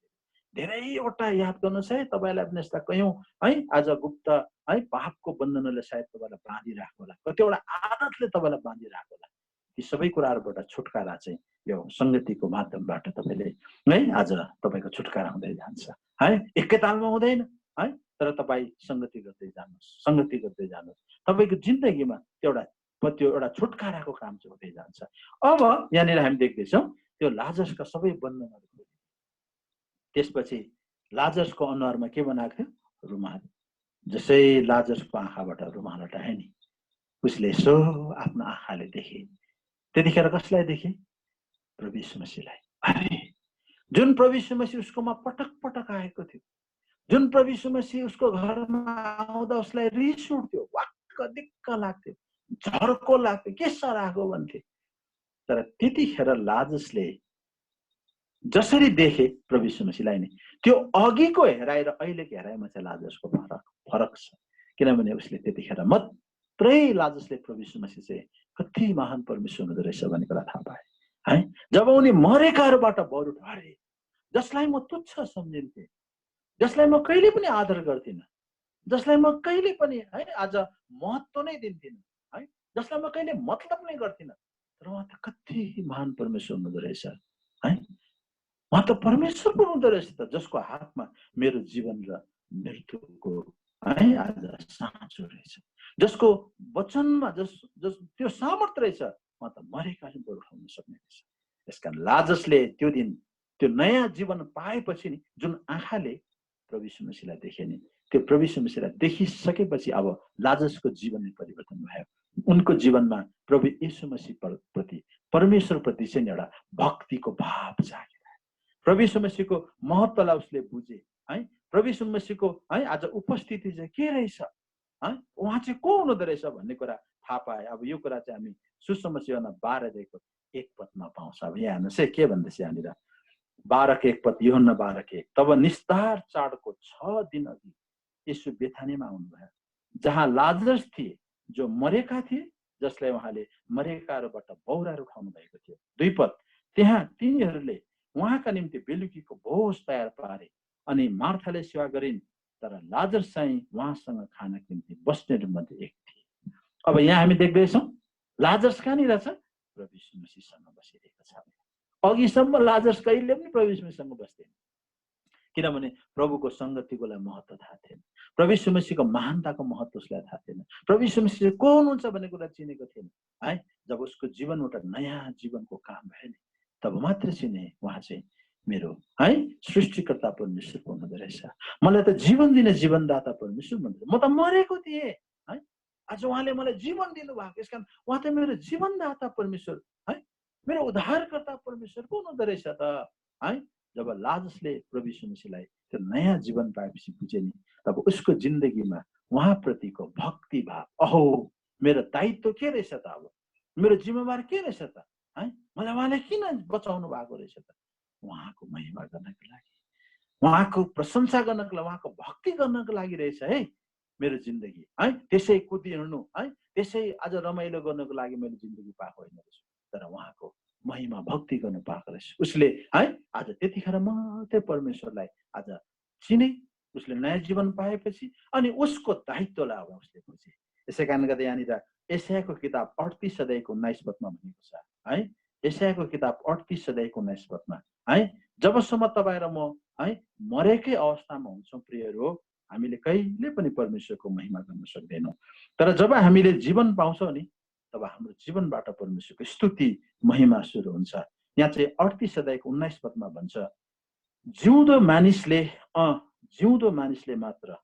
धेरैवटा याद गर्नुहोस् है, तपाईँलाई पनि यस्ता कयौँ है आज गुप्त है पापको बन्धनले सायद तपाईँलाई बाँधिरहेको होला, कतिवटा आदतले तपाईँलाई बाँधिरहेको होला। ती सबै कुराहरूबाट छुटकारा चाहिँ यो सङ्गतिको माध्यमबाट तपाईँले है आज तपाईँको छुटकारा हुँदै जान्छ है। एकैतालमा हुँदैन है, तर तपाईँ सङ्गति गर्दै जानुहोस्, सङ्गति गर्दै जानुहोस्, तपाईँको जिन्दगीमा त्यो एउटा छुटकाराको काम चाहिँ हुँदै जान्छ। अब यहाँनिर हामी देख्दैछौँ त्यो लाजरसका सबै बन्धनहरू, त्यसपछि लाजरसको अनुहारमा के बनाएको थियो, रुमाल। जसै लाजरसको आँखाबाट रुमाल हटाए नि उसले यसो आफ्नो आँखाले देखे, त्यतिखेर कसलाई देखे, प्रभु यीशु मसीहलाई। अरे जुन प्रभु यीशु मसीह उसकोमा पटक पटक आएको थियो, जुन प्रभु यीशु मसीह उसको घरमा आउँदा उसलाई रिस उठ्थ्यो, वाक्क दिक्क लाग्थ्यो, झर्को लाग्थ्यो, के सराको भन्थे। तर त्यतिखेर लाजरसले जसरी देखे प्रभु यीशु मसीहलाई नि, त्यो अघिको हेराइ र अहिलेको हेराइमा चाहिँ लाजरसको फरक छ। किनभने उसले त्यतिखेर मात्रै लाजरसले प्रभु यीशु मसीह चाहिँ कति महान परमेश्वर हुँदो रहेछ भन्ने कुरा थाहा पाए है। जब उनी मरेकाहरूबाट बरु ठहरे, जसलाई म तुच्छ सम्झिन्थेँ, जसलाई म कहिले पनि आदर गर्थिनँ, जसलाई म कहिले पनि है आज महत्त्व नै दिन्थिनँ है, जसलाई म कहिले मतलब नै गर्थिनँ, तर उहाँ त कति महान परमेश्वर हुँदो रहेछ है। उहाँ त परमेश्वर पो हुँदो रहेछ त, जसको हातमा मेरो जीवन र मृत्युको है आज साँचो रहेछ, जसको वचनमा त्यो सामर्थ्य रहेछ, उहाँ त मरेका उठाउन सक्ने रहेछ। यसकारण लाजरसले त्यो दिन त्यो नयाँ जीवन पाएपछि नि जुन आँखाले प्रभु यीशु मसीहलाई देखे नि, त्यो प्रभु यीशु मसीहलाई देखिसकेपछि अब लाजरसको जीवन नै परिवर्तन भयो। उनको जीवनमा प्रभु यीशु मसीह प्रति, परमेश्वर प्रति चाहिँ एउटा भक्तिको भाव जाग्यो। प्रभु यीशु मसीहको महत्त्वलाई उसले बुझे है। प्रभु यीशु मसीहको है आज उपस्थिति चाहिँ के रहेछ है, उहाँ चाहिँ को हुनुहुँदो रहेछ भन्ने कुरा थाहा पाए। अब यो कुरा चाहिँ हामी सुसमाचार 12 एक पदमा पाउँछ। अब यहाँ हेर्नुहोस् है के भन्दैछ यहाँनिर, 12 पद, यूहन्ना 12:1। तब निस्तार चाडको 6 दिन अघि यीशु बेथानीमा आउनुभयो, जहाँ लाजरस थिए जो मरेका थिए, जसलाई उहाँले मरेकाहरूबाट बौराएर उठाउनु भएको थियो। 2 पद, त्यहाँ तिनीहरूले उहाँका निम्ति बेलुकीको भोज तयार पारे अनि मार्थाले सेवा गरिन्, तर लाजरस चाहिँ उहाँसँग खानाको निम्ति बस्नेहरू मध्ये एक थिए। अब यहाँ हामी देख्दैछौँ लाजरस कहाँनिर छ, प्रभु यीशु मसीहसँग बसिरहेको छ। अघिसम्म लाजरस कहिले पनि प्रभु यीशु मसीहसँग बस्दैन, किनभने प्रभुको सङ्गतिकोलाई महत्त्व थाहा थिएन। प्रभु यीशु मसीहको महानताको महत्त्व उसलाई थाहा थिएन। प्रभु यीशु मसीह को हुनुहुन्छ भन्ने कुरा चिनेको थिएन है। जब उसको जीवनमा एउटा नयाँ जीवनको काम भयो नि, तब मात्र चिने उहाँ चाहिँ मेरो है सृष्टिकर्ता परमेश्वर हुनुहुँदो रहेछ। मलाई त जीवन दिने जीवनदाता परमेश्वर भन्नुहुन्छ। म त मरेको थिएँ है, आज उहाँले मलाई जीवन दिनुभएको, यस कारण उहाँ त मेरो जीवनदाता परमेश्वर है, मेरो उद्धारकर्ता परमेश्वर पो हुनुहुँदो रहेछ त है। जब लाजरसले प्रभु यीशु मसीहलाई त्यो नयाँ जीवन पाएपछि बुझे नि, तब उसको जिन्दगीमा उहाँप्रतिको भक्ति भाव, अहो मेरो दायित्व के रहेछ त, अब मेरो जिम्मेवार के रहेछ त है, मलाई उहाँले किन बचाउनु भएको रहेछ त, उहाँको महिमा गर्नको लागि, उहाँको प्रशंसा गर्नको लागि, उहाँको भक्ति गर्नको लागि रहेछ है मेरो जिन्दगी है। त्यसै कुदिहिँड्नु है, त्यसै आज रमाइलो गर्नको लागि मैले जिन्दगी पाएको होइन रहेछु, तर उहाँको महिमा भक्ति गर्नु पाएको रहेछ। उसले है आज त्यतिखेर मात्रै परमेश्वरलाई आज चिने, उसले नयाँ जीवन पाएपछि अनि उसको दायित्वलाई अब उसले बुझे। यसै कारण गर्दा यहाँनिर यशायाको किताब 38 अध्यायको 19 पदमा भनेको छ है, यशायाको किताब 38 अध्यायको 19 पदमा है, जबसम्म तपाईँ र म है मरेकै अवस्थामा हुन्छौँ प्रियहरू, हामीले कहिले पनि परमेश्वरको महिमा गर्न सक्दैनौँ। तर जब हामीले जीवन पाउँछौँ नि, तब हाम्रो जीवनबाट परमेश्वरको स्तुति महिमा सुरु हुन्छ। यहाँ चाहिँ 38 अध्यायको 19 पदमा भन्छ, जिउँदो मानिसले मात्र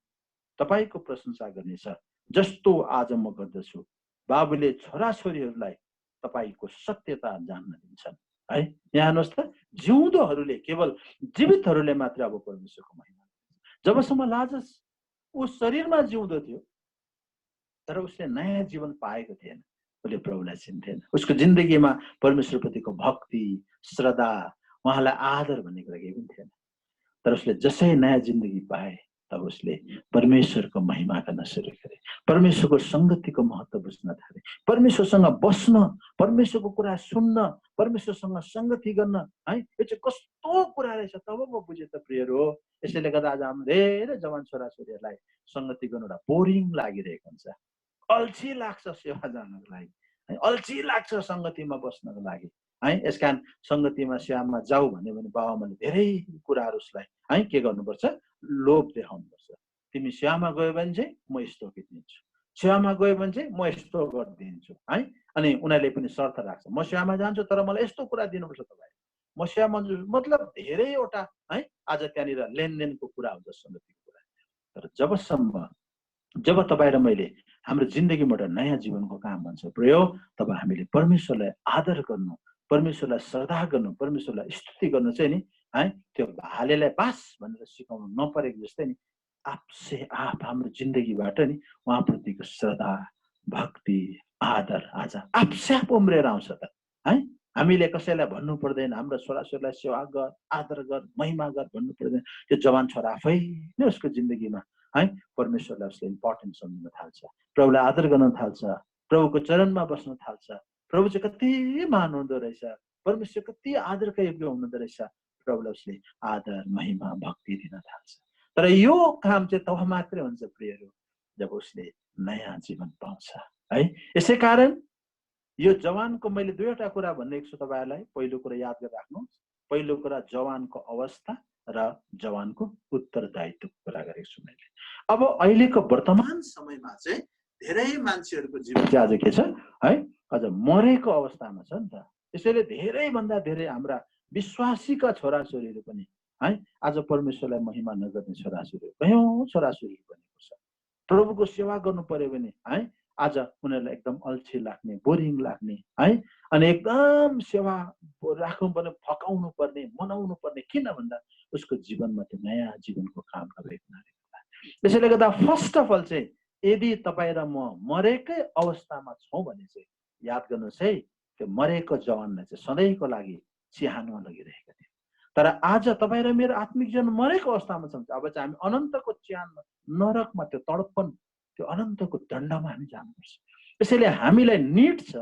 तपाईको प्रशंसा गर्नेछ, जस्तो आज म गर्दछु। बाबुले छोराछोरीहरूलाई तपाईको सत्यता जान्न दिन्छन् है। यहाँ हेर्नुहोस् त, जिउँदोहरूले, केवल जीवितहरूले मात्र अब परमेश्वरको महिमा। जबसम्म लाजरस ऊ शरीरमा जिउँदो थियो, तर उसले नयाँ जीवन पाएको थिएन, उसले प्रभुलाई चिन्थेन। उसको जिन्दगीमा परमेश्वरप्रतिको भक्ति, श्रद्धा, उहाँलाई आदर भन्ने कुरा केही पनि थिएन। तर उसले जसै नयाँ जिन्दगी पाए, तब उसले परमेश्वरको महिमा गर्न सुरु गरे, परमेश्वरको संगतिको महत्त्व बुझ्न थाले, परमेश्वरसँग बस्न, परमेश्वरको कुरा सुन्न, परमेश्वरसँग संगति गर्न है, यो चाहिँ कस्तो कुरा रहेछ तब म बुझेँ त प्रियहरू हो। यसैले गर्दा आज हाम्रो धेरै जवान छोराछोरीहरूलाई संगति गर्नु एउटा बोरिङ लागिरहेको हुन्छ, अल्छी लाग्छ सेवा जानको लागि है, अल्छी लाग्छ संगतिमा बस्नको लागि है। यसकारण संगतिमा सेवामा जाऊ भन्यो भने बाबुआमाले धेरै कुराहरू उसलाई है के गर्नुपर्छ, लोभ देखाउनुपर्छ। तिमी सेवामा गयो भने चाहिँ म यस्तो दिन्छु, सेवामा गयो भने चाहिँ म यस्तो गरिदिन्छु है। अनि उनीहरूले पनि शर्त राख्छ, म सेवामा जान्छु तर मलाई यस्तो कुरा दिनुपर्छ तपाईँ, म सेवामा मतलब धेरैवटा है आज त्यहाँनिर लेनदेनको कुरा हुन्छ, संगतिको कुरा। तर जब तपाईँ र मैले हाम्रो जिन्दगीमा एउटा नयाँ जीवनको काम भन्छ प्रयो, तब हामीले परमेश्वरलाई आदर गर्नु, परमेश्वरलाई श्रद्धा गर्नु, परमेश्वरलाई स्तुति गर्नु चाहिँ नि है, त्यो भालेलाई बास भनेर सिकाउनु नपरेको जस्तै नि आपसे आप हाम्रो जिन्दगीबाट नि उहाँप्रतिको श्रद्धा, भक्ति, आदर आज आपसे आप उम्रेर आउँछ त है। हामीले कसैलाई भन्नु पर्दैन, हाम्रो छोराछोरीलाई सेवा गर, आदर गर, महिमा गर भन्नु पर्दैन। त्यो जवान छोरा आफै नै उसको जिन्दगीमा है परमेश्वरलाई उसले इम्पोर्टेन्ट सम्झिन थाल्छ, प्रभुलाई आदर गर्न थाल्छ, प्रभुको चरणमा बस्न थाल्छ। प्रभु चाहिँ कति महान हुँदो रहेछ, परमेश्वर कति आदरका योग्य हुनुहुँदो रहेछ, प्रभुलाई उसले आदर, महिमा, भक्ति दिन थाल्छ। तर यो काम चाहिँ तब मात्रै हुन्छ प्रियहरू, जब उसले नयाँ जीवन पाउँछ है। यसै कारण यो जवानको मैले दुईवटा कुरा भनेको छु तपाईँहरूलाई। पहिलो कुरा याद गरेर राख्नुहोस्, पहिलो कुरा जवानको अवस्था र जवानको उत्तरदायित्वको कुरा गरेको छु मैले। अब अहिलेको वर्तमान समयमा चाहिँ धेरै मान्छेहरूको जीवन चाहिँ आज के छ है, अझ मरेको अवस्थामा छ नि त। त्यसैले धेरैभन्दा धेरै हाम्रा विश्वासीका छोराछोरीहरू पनि है आज परमेश्वरलाई महिमा नगर्ने छोराछोरीहरू, कयौँ छोराछोरीहरू बनेको छ। प्रभुको सेवा गर्नु पर्यो भने है आज उनीहरूलाई एकदम अल्छी लाग्ने, बोरिङ लाग्ने है, अनि एकदम सेवा राख्नु पर्ने, फकाउनु पर्ने, मनाउनु पर्ने। किन भन्दा उसको जीवनमा त्यो नयाँ जीवनको काम नभएको हुनाले। त्यसैले गर्दा फर्स्ट अफ अल चाहिँ यदि तपाईँ र म मरेकै अवस्थामा छौँ भने चाहिँ याद गर्नुहोस् है, त्यो मरेको जवानलाई चाहिँ सधैँको लागि चिहानमा लगिरहेका थियौँ। तर आज तपाईँ र मेरो आत्मिक जीवन मरेको अवस्थामा छ। अब चाहिँ हामी अनन्तको चिहानमा, नरकमा, त्यो तडपन, त्यो अनन्तको दण्डमा हामी जानुपर्छ। त्यसैले हामीलाई निड छ,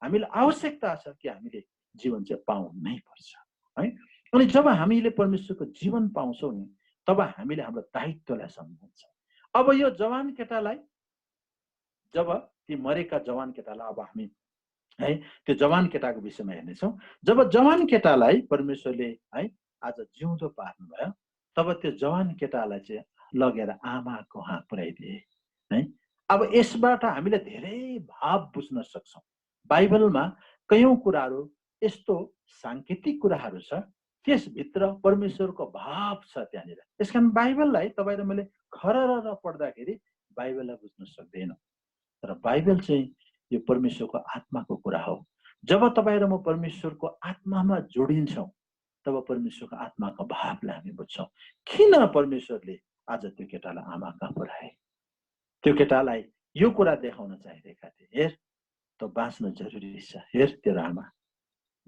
हामीलाई आवश्यकता छ कि हामीले जीवन चाहिँ पाउनु नै पर्छ है। अनि जब हामीले परमेश्वरको जीवन पाउँछौँ नि, तब हामीले हाम्रो दायित्वलाई सम्झन्छ। अब यो जवान केटालाई, जब ती मरेका जवान केटालाई अब हामी है त्यो जवान केटाको विषयमा हेर्नेछौँ। जब जवान केटालाई परमेश्वरले है आज जिउँदो पार्नुभयो, तब त्यो जवान केटालाई चाहिँ लगेर आमाको कहाँ पुर्याइदिए है। अब यसबाट हामीले धेरै भाव बुझ्न सक्छौँ। बाइबलमा कयौं कुराहरू यस्तो सांकेतिक कुराहरू छ, त्यसभित्र परमेश्वरको भाव छ त्यहाँनिर। त्यसकारण बाइबललाई तपाईँ र मैले खरर पढ्दाखेरि बाइबललाई बुझ्न सक्दैनौँ। तर बाइबल चाहिँ यो परमेश्वरको आत्माको कुरा हो। जब तपाईँ र म परमेश्वरको आत्मामा जोडिन्छौँ तब परमेश्वरको आत्माको भावलाई हामी बुझ्छौँ। किन परमेश्वरले आज त्यो केटालाई आमा कहाँ पुर्याए? त्यो केटालाई यो कुरा देखाउन चाहिरहेका थिए, हेर त बाँच्न जरुरी छ, हेर तेरो आमा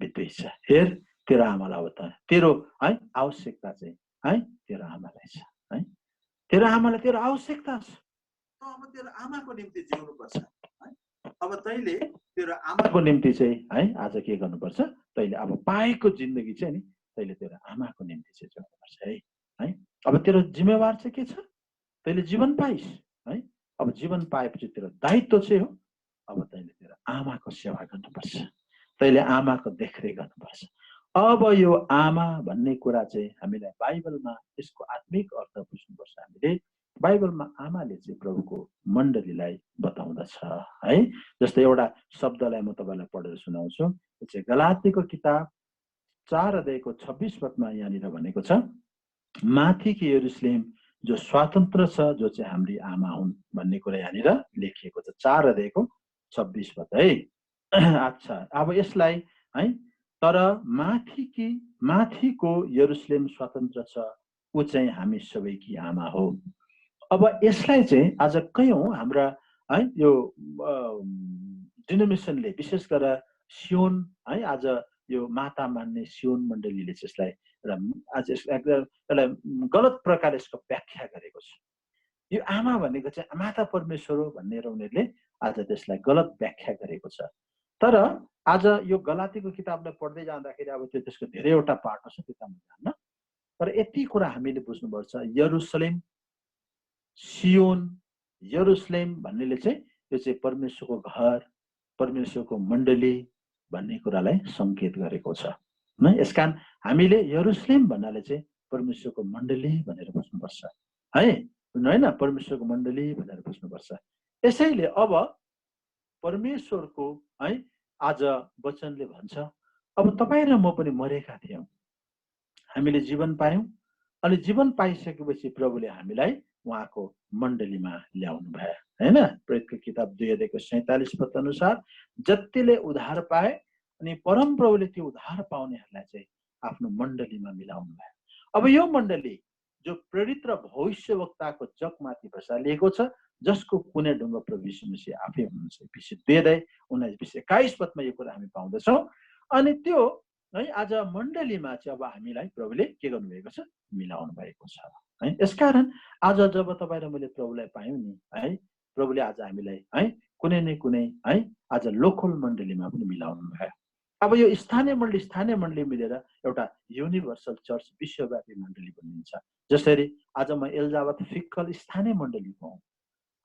बित्दै छ, हेर तेरो आमालाई अब त तेरो है आवश्यकता चाहिँ है तेरो आमालाई छ है, तेरो आमालाई तेरो आवश्यकता छ। अब तेरो आमाको निम्ति जिउनुपर्छ है। अब तैँले तेरो आमाको निम्ति चाहिँ है आज के गर्नुपर्छ? तैँले अब पाएको जिन्दगी चाहिँ नि तैँले तेरो आमाको निम्ति चाहिँ जिउनुपर्छ है। अब तेरो जिम्मेवार चाहिँ के छ? तैँले जीवन पाइस् है। अब जीवन पाएपछि तेरो दायित्व चाहिँ हो अब तैँले तेरो आमाको सेवा गर्नुपर्छ, तैँले आमाको देखरेख गर्नुपर्छ। अब यो आमा भन्ने कुरा चाहिँ हामीलाई बाइबलमा यसको आत्मिक अर्थ बुझ्नुपर्छ। हामीले बाइबलमा आमाले चाहिँ प्रभुको मण्डलीलाई बताउँदछ है। जस्तै एउटा शब्दलाई म तपाईँलाई पढेर सुनाउँछु। त्यो चाहिँ गलातीको किताब 4 अध्यायको 26 पदमा यहाँनिर भनेको छ, माथिकी यरुशलेम जो स्वतन्त्र छ, जो चाहिँ हाम्री आमा हुन् भन्ने कुरा यहाँनिर लेखिएको छ। 4 अध्यायको 26 पद है। अच्छा, अब यसलाई है, तर माथिको यरुशलेम स्वतन्त्र छ, ऊ चाहिँ हामी सबैकी आमा हो। अब यसलाई चाहिँ आज कयौं हाम्रा है यो डिनोमिनेसनले विशेष गरेर सियोन है, आज यो माता मान्ने सियोन मण्डलीले चाहिँ यसलाई आज यसलाई गलत प्रकारले यसको व्याख्या गरेको छ। यो आमा भनेको चाहिँ माता परमेश्वर हो भनेर उनीहरूले आज त्यसलाई गलत व्याख्या गरेको छ। तर आज यो गलातीको किताबलाई पढ्दै जाँदाखेरि अब त्यो त्यसको धेरैवटा पाटो छ, त्यो त म जान्न। तर यति कुरा हामीले बुझ्नुपर्छ, यरुशलेम सियोन यरुशलेम भन्नेले चाहिँ यो चाहिँ परमेश्वरको घर, परमेश्वरको मण्डली भन्ने कुरालाई संकेत गरेको छ। यसकारण हामीले यरुशलेम भन्नाले चाहिँ परमेश्वरको मण्डली भनेर बुझ्नुपर्छ है, होइन? परमेश्वरको मण्डली भनेर बुझ्नुपर्छ। यसैले अब परमेश्वरको है आज वचनले भन्छ, अब तपाईँ र म पनि मरेका थियौँ, हामीले जीवन पायौँ, अनि जीवन पाइसकेपछि प्रभुले हामीलाई उहाँको मण्डलीमा ल्याउनु भयो हैन। प्रेरितको किताब 2 अध्यायको 47 पद अनुसार जतिले उद्धार पाए अनि परम प्रभुले त्यो उद्धार पाउनेहरूलाई चाहिँ आफ्नो मण्डलीमा मिलाउनु भयो। अब यो मण्डली जो प्रेरित र भविष्यवक्ताको जगमाथि बसालिएको छ, जसको कुनै ढुङ्गा प्रभु यीशु मसीह आफै हुनुहुन्छ। एफिसी 2 अध्याय 19-21 पदमा यो कुरा हामी पाउँदछौँ। अनि त्यो है आज मण्डलीमा चाहिँ अब हामीलाई प्रभुले के गर्नुभएको छ? मिलाउनु भएको छ है। यसकारण आज जब तपाईँ र मैले प्रभुलाई पायौँ नि है, प्रभुले आज हामीलाई है कुनै न कुनै है आज लोकल मण्डलीमा पनि मिलाउनु भयो। अब यो स्थानीय मण्डली मिलेर एउटा युनिभर्सल चर्च, विश्वव्यापी मण्डली बनिन्छ। जसरी आज म एल्जाबाद फिक्कल स्थानीय मण्डलीको हुँ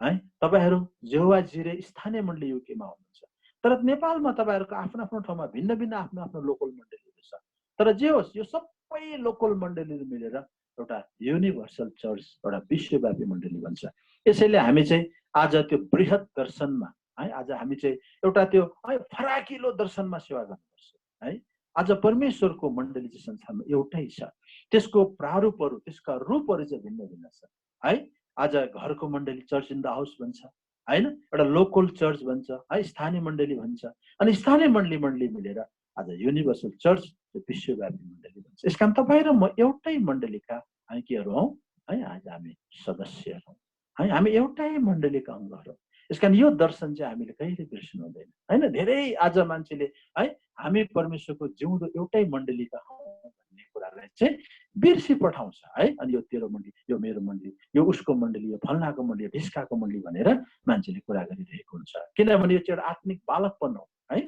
है, तपाईँहरू जेहोवा जिरे स्थानीय मण्डली युकेमा हुनुहुन्छ। तर नेपालमा तपाईँहरूको आफ्नो आफ्नो ठाउँमा भिन्न भिन्न आफ्नो आफ्नो लोकल मण्डलीहरू छ। तर जे होस्, यो सबै लोकल मण्डलीहरू मिलेर एउटा युनिभर्सल चर्च, एउटा विश्वव्यापी मण्डली बन्छ। यसैले हामी चाहिँ आज त्यो बृहत दर्शनमा है, आज हामी चाहिँ एउटा त्यो है फराकिलो दर्शनमा सेवा गर्नुपर्छ है। आज परमेश्वरको मण्डली चाहिँ संसारमा एउटै छ, त्यसको प्रारूपहरू, त्यसका रूपहरू चाहिँ भिन्न भिन्न छ है। आज घरको मण्डली चर्च इन द हाउस भन्छ हैन, एउटा लोकल चर्च भन्छ है, स्थानीय मण्डली भन्छ। अनि स्थानीय मण्डली मिलेर आज युनिभर्सल चर्च, विश्वव्यापी मण्डली भन्छ। यसकारण तपाईँ र म एउटै मण्डलीका हामी केहरू हौँ है, आज हामी सदस्यहरू हौँ है, हामी एउटै मण्डलीका अङ्गहरू हौँ। यसकारण यो दर्शन चाहिँ हामीले कहिले बिर्सनु हुँदैन हैन। धेरै आज मान्छेले है हामी परमेश्वरको जिउँदो एउटै मण्डलीका हौँ भन्ने कुरालाई चाहिँ बिर्सी पठाउँछ है। अनि यो तेरो मण्डली, यो मेरो मण्डली, यो उसको मण्डली, यो फल्नाको मण्डली, ढिस्काको मण्डली भनेर मान्छेले कुरा गरिरहेको हुन्छ। किनभने यो चाहिँ एउटा आत्मिक बालकपन हो है।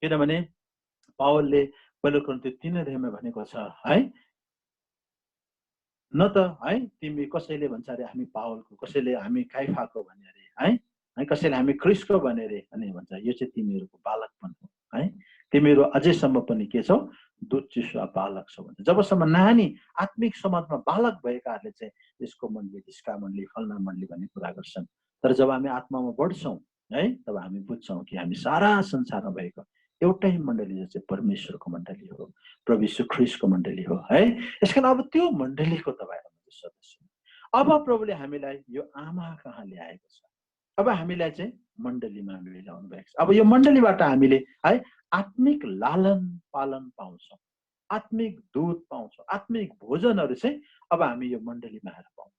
किनभने पावलले पहिलो कोरिन्थी 3 अध्यायमा भनेको छ है, न त है तिमी कसैले भन्छ अरे हामी पावलको, कसैले हामी काइफाको भने अरे है, कसैले हामी ख्रिस्टको भने अरे, अनि भन्छ यो चाहिँ तिमीहरूको बालकपन हो है। तिमीहरू अझैसम्म पनि के छौ, दूध चिसो बालक छौ भन्छ। जबसम्म नानी आत्मिक समाजमा बालक भएकाहरूले चाहिँ यसको मण्डली, ढिस्का मण्डली, फल्ना मण्डली भन्ने कुरा गर्छन्। तर जब हामी आत्मामा बढ्छौँ है, तब हामी बुझ्छौँ कि हामी सारा संसारमा भएको एउटै मण्डली जो चाहिँ परमेश्वरको मण्डली हो, प्रभु यीशु ख्रीष्टको मण्डली हो है। यसकारण अब त्यो मण्डलीको तपाईहरुमा सदस्य। अब प्रभुले हामीलाई यो आमा कहाँ ल्याएको छ, अब हामीलाई चाहिँ मण्डलीमा ल्याउनु भएको छ। अब यो मण्डलीबाट हामीले है आत्मिक लालन पालन पाउँछौँ, आत्मिक दूध पाउँछौँ, आत्मिक भोजनहरू चाहिँ अब हामी यो मण्डलीमा आएर पाउँछौँ।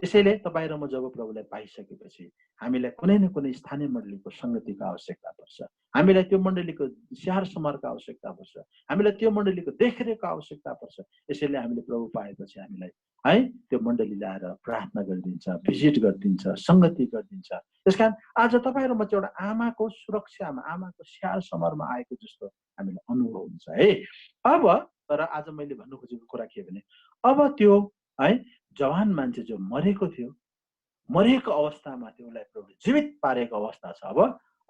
यसैले तपाईँ र म जब प्रभुलाई पाइसकेपछि हामीलाई कुनै न कुनै स्थानीय मण्डलीको संगतिको आवश्यकता पर्छ, हामीलाई त्यो मण्डलीको स्याहार समारको आवश्यकता पर्छ, हामीलाई त्यो मण्डलीको देखरेखको आवश्यकता पर्छ। यसैले हामीले प्रभु पाएपछि हामीलाई है त्यो मण्डलीले आएर प्रार्थना गरिदिन्छ, भिजिट गरिदिन्छ, संगति गरिदिन्छ। त्यसकारण आज तपाईँ र म चाहिँ एउटा आमाको सुरक्षामा, आमाको स्याहार समारमा आएको जस्तो हामीलाई अनुभव हुन्छ है। अब तर आज मैले भन्नु खोजेको कुरा के भने, अब त्यो है जवान मान्छे जो मरेको थियो, मरेको अवस्थामा त्यसलाई प्रभुले जीवित पारेको अवस्था छ।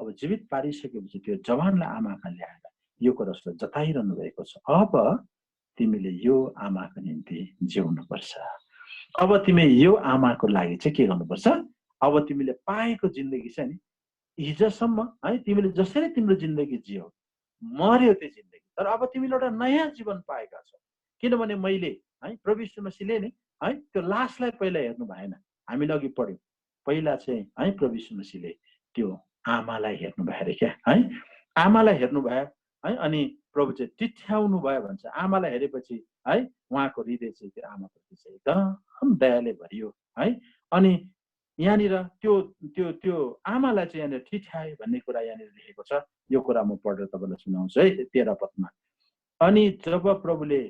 अब जीवित पारिसकेपछि त्यो जवानलाई आमा कहाँ ल्याएर यो कुरा उसले जताइरहनु भएको छ। अब तिमीले यो आमाको निम्ति जिउनुपर्छ। अब तिमी यो आमाको लागि चाहिँ के गर्नुपर्छ, अब तिमीले पाएको जिन्दगी छ नि, हिजोसम्म है तिमीले जसरी तिम्रो जिन्दगी जियो, मर्यो त्यो जिन्दगी, तर अब तिमीले एउटा नयाँ जीवन पाएका छौ। किनभने मैले है प्रभु यीशु मसीहले नि है त्यो लासलाई पहिला हेर्नु भएन, हामीले अघि पढ्यौँ। पहिला चाहिँ है प्रभु यीशु मसीहले त्यो आमालाई हेर्नु भयो अरे क्या है, आमालाई हेर्नु भयो है। अनि प्रभु चाहिँ टिठ्याउनु भयो भन्छ। आमालाई हेरेपछि है उहाँको हृदय चाहिँ त्यो आमाप्रति चाहिँ एकदम दयाले भरियो है। अनि यहाँनिर त्यो त्यो त्यो आमालाई चाहिँ यहाँनिर टिठ्याए भन्ने कुरा यहाँनिर लेखेको छ। यो कुरा म पढेर तपाईँलाई सुनाउँछु है 13 पदमा। अनि जब प्रभुले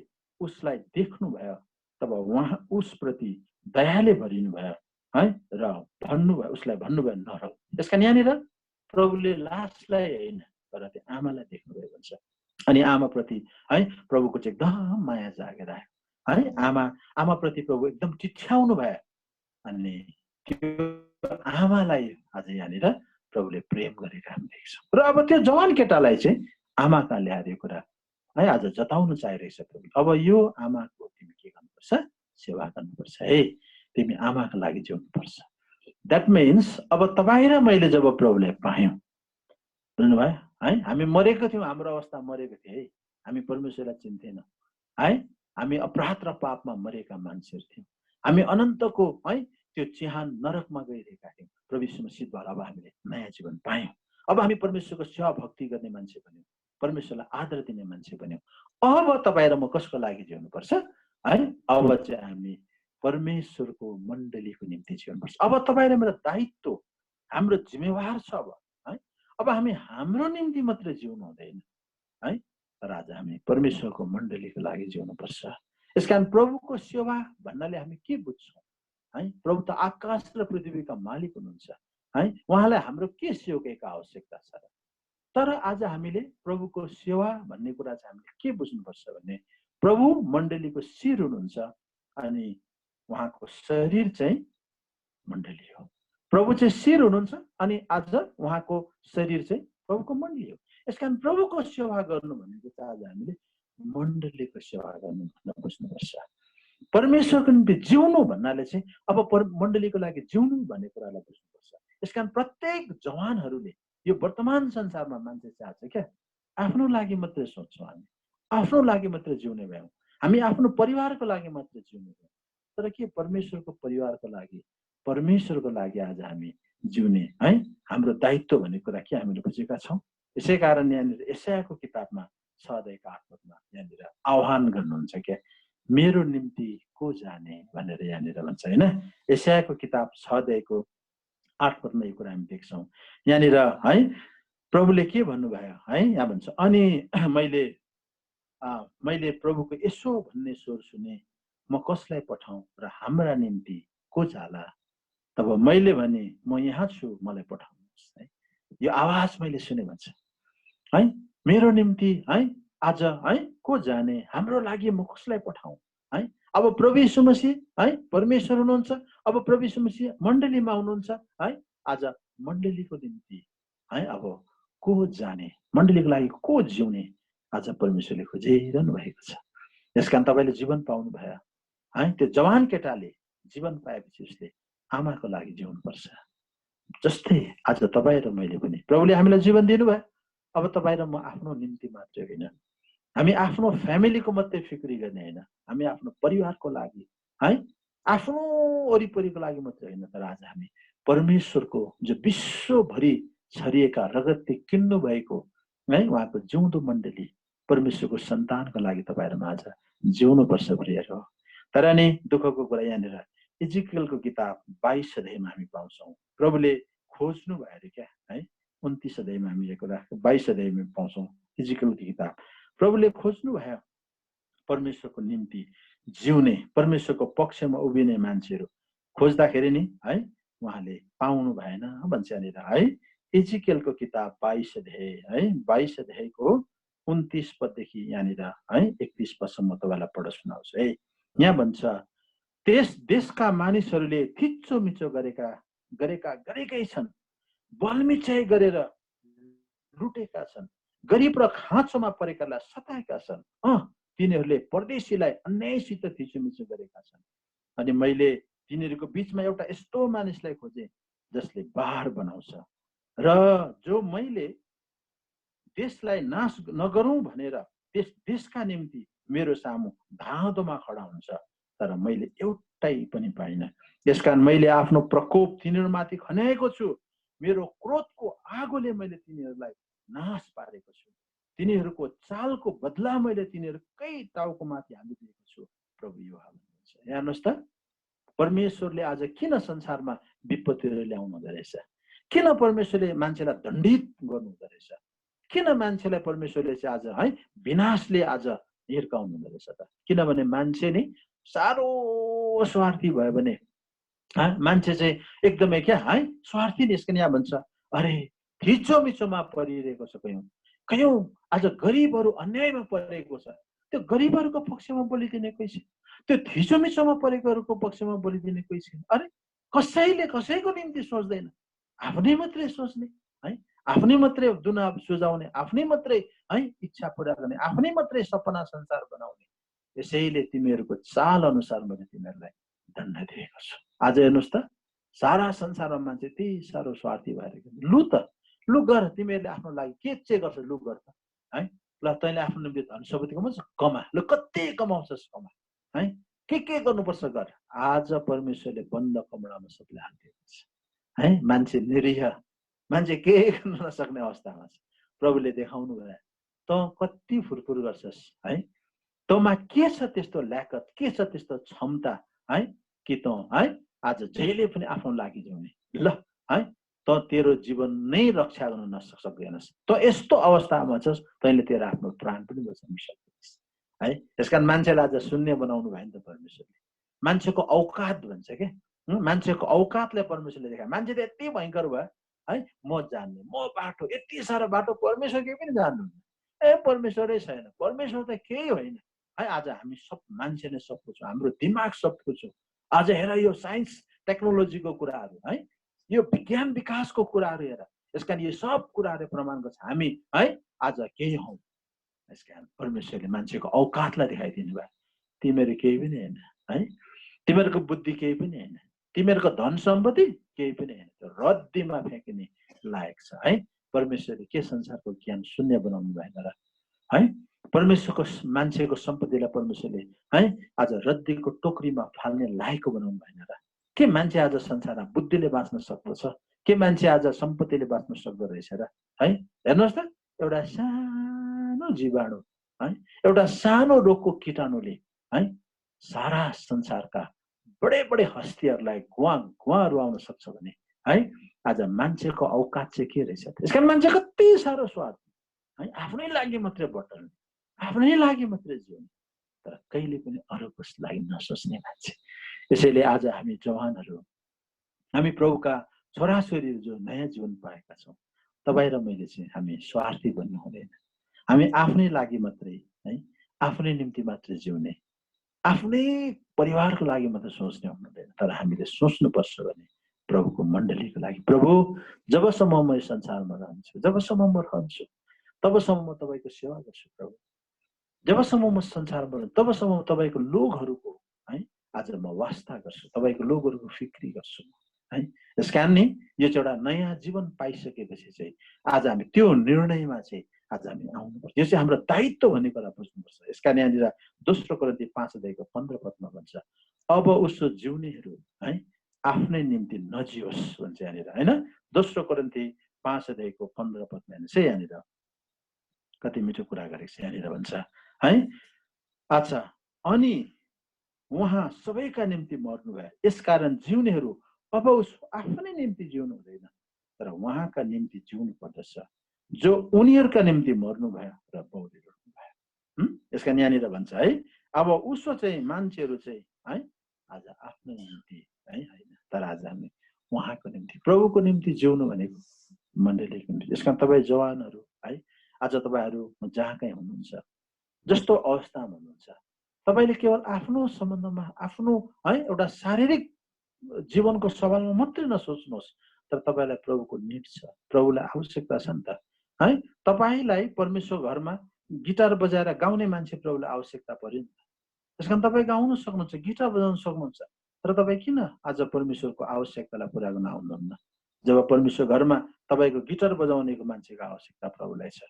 उसलाई देख्नुभयो तब उहाँ उसप्रति दयाले भरिनु भयो है र भन्नुभयो, उसलाई भन्नुभयो नरौ। त्यसकारण यहाँनिर प्रभुले लासलाई होइन तर त्यो आमालाई देख्नुभयो भन्छ। अनि आमाप्रति है प्रभुको चाहिँ एकदम माया जागेर आयो है। आमाप्रति प्रभु एकदम टिठ्याउनु भयो। अनि त्यो आमालाई आज यहाँनिर प्रभुले प्रेम गरेको हामी देख्छौँ। र अब त्यो जवान केटालाई चाहिँ आमा कहाँ ल्याएर यो कुरा है आज जताउनु चाहिरहेछ प्रभु। अब यो आमाको तिमी के गर्नुपर्छ, सेवा गर्नुपर्छ है, तिमी आमाको लागि जिउनुपर्छ। द्याट मिन्स अब तपाईँ र मैले जब प्रभुलाई पायौँ, बुझ्नुभयो है, हामी मरेको थियौँ, हाम्रो अवस्था मरेको थियो है, हामी परमेश्वरलाई चिन्थेनौँ है, हामी अपराध र पापमा मरेका मान्छेहरू थियौँ, हामी अनन्तको है त्यो चिहान नरकमा गइरहेका थियौँ। प्रभु यीशु मसीहद्वारा अब हामीले नयाँ जीवन पायौँ। अब हामी परमेश्वरको सेवा भक्ति गर्ने मान्छे बन्यौँ, परमेश्वरलाई आदर दिने मान्छे बन्यौँ। अब तपाईँ र म कसको लागि जिउनुपर्छ है, अब चाहिँ हामी परमेश्वरको मण्डलीको निम्ति जिउनुपर्छ। अब तपाईँ र मेरो दायित्व, हाम्रो जिम्मेवार छ अब है। अब हामी हाम्रो निम्ति मात्रै जिउनु हुँदैन है, तर आज हामी परमेश्वरको मण्डलीको लागि जिउनुपर्छ। यसकारण प्रभुको सेवा भन्नाले हामी के बुझ्छौँ है, प्रभु त आकाश र पृथ्वीका मालिक हुनुहुन्छ है, उहाँलाई हाम्रो के सेवकैको आवश्यकता छ र। तर आज हामीले प्रभुको सेवा भन्ने कुरा चाहिँ हामीले के बुझ्नुपर्छ भने, प्रभु मण्डलीको शिर हुनुहुन्छ अनि उहाँको शरीर चाहिँ मण्डली हो। प्रभु चाहिँ शिर हुनुहुन्छ अनि आज उहाँको शरीर चाहिँ प्रभुको मण्डली हो। यसकारण प्रभुको सेवा गर्नु भनेको चाहिँ आज हामीले मण्डलीको सेवा गर्नु बुझ्नुपर्छ। परमेश्वरको निम्ति जिउनु भन्नाले चाहिँ अब मण्डलीको लागि जिउनु भन्ने कुरालाई बुझ्नुपर्छ। यसकारण प्रत्येक जवानहरूले यो वर्तमान संसारमा मान्छे चाहन्छ क्या, आफ्नो लागि मात्रै सोच्छौँ, हामी आफ्नो लागि मात्रै जिउने भयौँ, हामी आफ्नो परिवारको लागि मात्रै जिउने भयौँ। तर के परमेश्वरको परिवारको लागि, परमेश्वरको लागि आज हामी जिउने है हाम्रो दायित्व भन्ने कुरा के हामीले बुझेका छौँ। यसै कारण यहाँनिर यशायाको किताबमा 6 अध्यायको 8 पदमा यहाँनिर आह्वान गर्नुहुन्छ क्या, मेरो निम्ति को जाने भनेर यहाँनिर भन्छ होइन। यशायाको किताब 6 अध्यायको 8 पदमा यो कुरा हामी देख्छौँ। यहाँनिर है प्रभुले के भन्नुभयो है, यहाँ भन्छ, अनि मैले प्रभुको यसो भन्ने स्वर सुने, म कसलाई पठाउँ र हाम्रा निम्ति को जाला। तब मैले भने म यहाँ छु, मलाई पठाउनुहोस् है। यो आवाज मैले सुने भन्छ है, मेरो निम्ति है आज है को जाने, हाम्रो लागि म कसलाई पठाउँ है। अब प्रभु यीशु मसीह है परमेश्वर हुनुहुन्छ, अब प्रभु यीशु मसीह मण्डलीमा हुनुहुन्छ है। आज मण्डलीको निम्ति है अब को जाने मण्डलीको लागि को जिउने आज परमेश्वरले खोजिरहनु भएको छ। यसकारण तपाईँले जीवन पाउनु भयो है। त्यो जवान केटाले जीवन पाएपछि उसले आमाको लागि जिउनुपर्छ। जस्तै आज तपाईँ र मैले पनि प्रभुले हामीलाई जीवन दिनुभयो। अब तपाईँ र म आफ्नो निम्ति मात्रै होइन, हामी आफ्नो फ्यामिलीको मात्रै फिक्री गर्ने होइन, हामी आफ्नो परिवारको लागि है, आफ्नो वरिपरिको लागि मात्रै होइन, तर आज हामी परमेश्वरको जो विश्वभरि छरिएका रगतले किन्नु भएको है उहाँको जिउँदो मण्डली परमेश्वरको सन्तानको लागि तपाईँ र म आज जिउनुपर्छ प्रियहरू। तर नि दुःखको कुरा यहाँनिर इजिकियलको किताब 22 अध्यायमा हामी पाउँछौँ। प्रभुले खोज्नु भयो अरे क्या है। 29 अध्यायमा हामी यो कुरा 22 अध्यायमा पाउँछौँ इजिकियलको किताब। प्रभुले खोज्नु भयो परमेश्वरको निम्ति जिउने, परमेश्वरको पक्षमा उभिने मान्छेहरू खोज्दाखेरि नि है उहाँले पाउनु भएन भन्छ यहाँनिर है। इजिकियलको किताब 22 अध्याय है, 22 अध्यायको 29 पददेखि यहाँनिर है 31 पदसम्म तपाईँलाई पढ सुनाउँछु है। यहाँ भन्छ, त्यस देशका मानिसहरूले थिचोमिचो गरेकै छन्, बलमिचाइ गरेर लुटेका छन्, गरिब र खाँचोमा परेकालाई सताएका छन्। तिनीहरूले परदेशीलाई अन्यायसित थिचोमिचो गरेका छन्। अनि मैले तिनीहरूको बिचमा एउटा यस्तो मानिसलाई खोजेँ जसले बार बनाउँछ र जो मैले देशलाई नाश नगरौँ भनेर त्यस देशका निम्ति मेरो सामु धाँधोमा खडा हुन्छ, तर मैले एउटै पनि पाइनँ। यसकारण मैले आफ्नो प्रकोप तिनीहरूमाथि खन्याएको छु, मेरो क्रोधको आगोले मैले तिनीहरूलाई नाश पारेको छु, तिनीहरूको चालको बदला मैले तिनीहरूकै टाउको माथि हालिदिएको छु। प्रभु यो भन्नुहुन्छ। हेर्नुहोस् त, परमेश्वरले आज किन संसारमा विपत्तिहरू ल्याउनु हुँदो रहेछ? किन परमेश्वरले मान्छेलाई दण्डित गर्नु हुँदो रहेछ? किन मान्छेलाई परमेश्वरले चाहिँ आज है विनाशले आज हिर्काउनु हुँदो रहेछ त? किनभने मान्छे नि साह्रो स्वार्थी भयो भने मान्छे चाहिँ एकदमै क्या है स्वार्थी निस्कने। यहाँ भन्छ, अरे थिचोमिचोमा परिरहेको छ कयौँ आज गरिबहरू अन्यायमा परेको छ, त्यो गरिबहरूको पक्षमा बोलिदिने कोही छैन, त्यो थिचोमिचोमा परेकोहरूको पक्षमा बोलिदिने कोही छैन। अरे कसैले कसैको निम्ति सोच्दैन, आफ्नै मात्रै सोच्ने है, आफ्नै मात्रै दुना सुझाउने, आफ्नै मात्रै है इच्छा पुरा गर्ने, आफ्नै मात्रै सपना संसार बनाउने। यसैले तिमीहरूको चाल अनुसार मैले तिमीहरूलाई दण्ड दिएको छु। आज हेर्नुहोस् त, सारा संसारमा मान्छे त्यति साह्रो स्वार्थी भएर लु त लु गर, तिमीहरूले आफ्नो लागि के चाहिँ गर्छ लु गर त है। ल तैँले आफ्नो निम्ति धन सम्पत्ति कमाउँछ, कमा, ल कति कमाउँछस् कमा है, के गर्नुपर्छ गर। आज परमेश्वरले बन्द कमरामा सबैलाई हालिदिएको छ है। मान्छे निरीह, मान्छे के गर्न नसक्ने अवस्थामा छ। प्रभुले देखाउनु भयो, तँ कति फुरफुर गर्छस् है, तँमा के छ त्यस्तो ल्याकत, के छ त्यस्तो क्षमता है कि तँ है आज जहिले पनि आफ्नो लागि जिउने। ल है, तँ तेरो जीवन नै रक्षा गर्न नसक्दैनस्, तँ यस्तो अवस्थामा छस्, तैँले तेरो आफ्नो प्राण पनि बचाउन सक्दैनस् है। त्यसकारण मान्छेलाई आज शून्य बनाउनु भयो नि त परमेश्वरले। मान्छेको औकात भन्छ क्या, मान्छेको औकातलाई परमेश्वरले देखायो। मान्छे त यति भयङ्कर भयो है, म जान्ने, म बाटो, यति साह्रो बाटो, परमेश्वर केही पनि जान्नुहुन्न। ए परमेश्वरै छैन, परमेश्वर त केही होइन है। आज हामी सब मान्छे नै सब कुछ, हाम्रो दिमाग सब कुछ हो। आज हेर यो साइन्स टेक्नोलोजीको कुराहरू है, यो विज्ञान विकासको कुराहरू हेर, यसकारण यो सब कुराहरू प्रमाण गर्छ हामी है आज केही हौँ। यसकारण परमेश्वरले मान्छेको औकातलाई देखाइदिनु भयो। तिमीहरू केही पनि होइन है, तिमीहरूको बुद्धि केही पनि होइन, तिमीहरूको धन सम्पत्ति केही पनि होइन, त्यो रद्दीमा फ्याँकिने लायक छ है। परमेश्वरले के संसारको ज्ञान शून्य बनाउनु भएन र है। परमेश्वरको मान्छेको सम्पत्तिलाई परमेश्वरले है आज रद्दीको टोकरीमा फाल्ने लायकको बनाउनु भएन र? के मान्छे आज संसारमा बुद्धिले बाँच्न सक्दछ? के मान्छे आज सम्पत्तिले बाँच्न सक्दो रहेछ र है? हेर्नुहोस् त, एउटा सानो जीवाणु है, एउटा सानो रोगको कीटाणुले है सारा संसारका बडे बडे हस्तीहरूलाई गुवा रुवाउन सक्छ भने है आज मान्छेको औकात चाहिँ के रहेछ? त्यसकारण मान्छे कति साह्रो स्वार्थी है, आफ्नै लागि मात्रै बटल्ने, आफ्नै लागि मात्रै जिउने, तर कहिले पनि अरूको लागि नसोच्ने मान्छे। यसैले आज हामी जवानहरू, हामी प्रभुका छोराछोरीहरू जो नयाँ जीवन पाएका छौँ, तपाईँ र मैले चाहिँ हामी स्वार्थी बन्नु हुँदैन। हामी आफ्नै लागि मात्रै है, आफ्नै निम्ति मात्रै जिउने, आफ्नै परिवारको लागि मात्रै सोच्ने हुनुहुँदैन, तर हामीले सोच्नुपर्छ भने प्रभुको मण्डलीको लागि। प्रभु जबसम्म म यो संसारमा रहन्छु, जबसम्म म रहन्छु, तबसम्म म तपाईँको सेवा गर्छु प्रभु। जबसम्म म संसारमा रहन्छु तबसम्म तपाईँको लोकहरूको है आज म वास्ता गर्छु, तपाईँको लोकहरूको फिक्री गर्छु है। यसकारण नि यो चाहिँ एउटा नयाँ जीवन पाइसकेपछि चाहिँ आज हामी त्यो निर्णयमा चाहिँ आज हामी आउनुपर्छ। यो चाहिँ हाम्रो दायित्व भन्ने कुरा बुझ्नुपर्छ। यसकारण यहाँनिर 2 कोरिन्थी 5:15 भन्छ, अब उसो जिउनेहरू है आफ्नै निम्ति नजियोस् भन्छ यहाँनिर होइन। 2 कोरिन्थी 5:15 हेर्नुहोस् है, यहाँनिर कति मिठो कुरा गरेको छ यहाँनिर भन्छ है। अच्छा, अनि उहाँ सबैका निम्ति मर्नुभयो, यसकारण जिउनेहरू अब उसको आफ्नै निम्ति जिउनु हुँदैन, तर उहाँका निम्ति जिउनु पर्दछ जो उनीहरूका निम्ति मर्नुभयो र बौलिरहनु भयो। यसकारण यहाँनिर भन्छ है, अब उसो चाहिँ मान्छेहरू चाहिँ है आज आफ्नो निम्ति है होइन, तर आज हामी उहाँको निम्ति प्रभुको निम्ति जिउनु भनेको मण्डलीको निम्ति। यसकारण तपाईँ जवानहरू है आज तपाईँहरू जहाँ कहीँ हुनुहुन्छ, जस्तो अवस्थामा हुनुहुन्छ, तपाईँले केवल आफ्नो सम्बन्धमा आफ्नो है एउटा शारीरिक जीवनको सवालमा मात्रै नसोच्नुहोस्, तर तपाईँलाई प्रभुको निड छ, प्रभुलाई आवश्यकता छ नि त है। तपाईँलाई परमेश्वर घरमा गिटार बजाएर गाउने मान्छे प्रभुलाई आवश्यकता पर्यो नि त। त्यसकारण तपाईँ गाउन सक्नुहुन्छ, गिटार बजाउन सक्नुहुन्छ, तर तपाईँ किन आज परमेश्वरको आवश्यकतालाई पुरा गर्न आउनुहुन्न? जब परमेश्वर घरमा तपाईँको गिटार बजाउनेको मान्छेको आवश्यकता प्रभुलाई छ,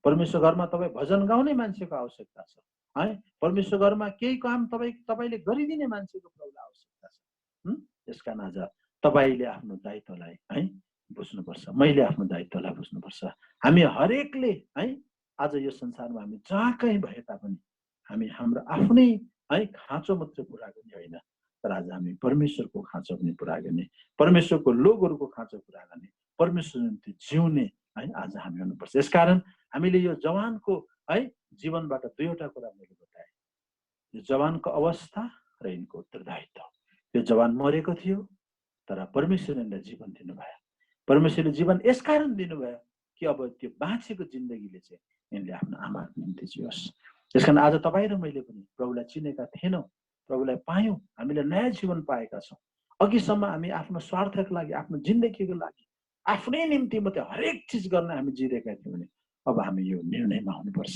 परमेश्वर घरमा तपाईँ भजन गाउने मान्छेको आवश्यकता छ है, परमेश्वर घरमा केही काम तपाईँले गरिदिने मान्छेको प्रभुलाई आवश्यकता छ। त्यसकारण आज तपाईँले आफ्नो दायित्वलाई है बुझ्नुपर्छ, मैले आफ्नो दायित्वलाई बुझ्नुपर्छ। हामी हरेकले है आज यो संसारमा हामी जहाँ कहीँ भए तापनि हामी हाम्रो आफ्नै है खाँचो मात्रै पुरा गर्ने होइन, तर आज हामी परमेश्वरको खाँचो पनि पुरा गर्ने, परमेश्वरको लोकहरूको खाँचो पुरा गर्ने, परमेश्वर निम्ति जिउने है आज हामी हुनुपर्छ। यसकारण हामीले यो जवानको है जीवनबाट 2वटा कुरा मैले बताएँ, यो जवानको अवस्था र यिनको उत्तरदायित्व। यो जवान मरेको थियो, तर परमेश्वरले जीवन दिनुभयो। परमेश्वरले जीवन यसकारण दिनुभयो कि अब त्यो बाँचेको जिन्दगीले चाहिँ यिनले आफ्नो आमाको निम्ति जियोस्। त्यसकारण आज तपाईँ र मैले पनि प्रभुलाई चिनेका थिएनौँ, प्रभुलाई पायौँ, हामीले नयाँ जीवन पाएका छौँ। अघिसम्म हामी आफ्नो स्वार्थको लागि, आफ्नो जिन्दगीको लागि, आफ्नै निम्ति मात्रै हरेक चिज गर्न हामी जिरेका थियौँ भने अब हामी यो निर्णयमा आउनुपर्छ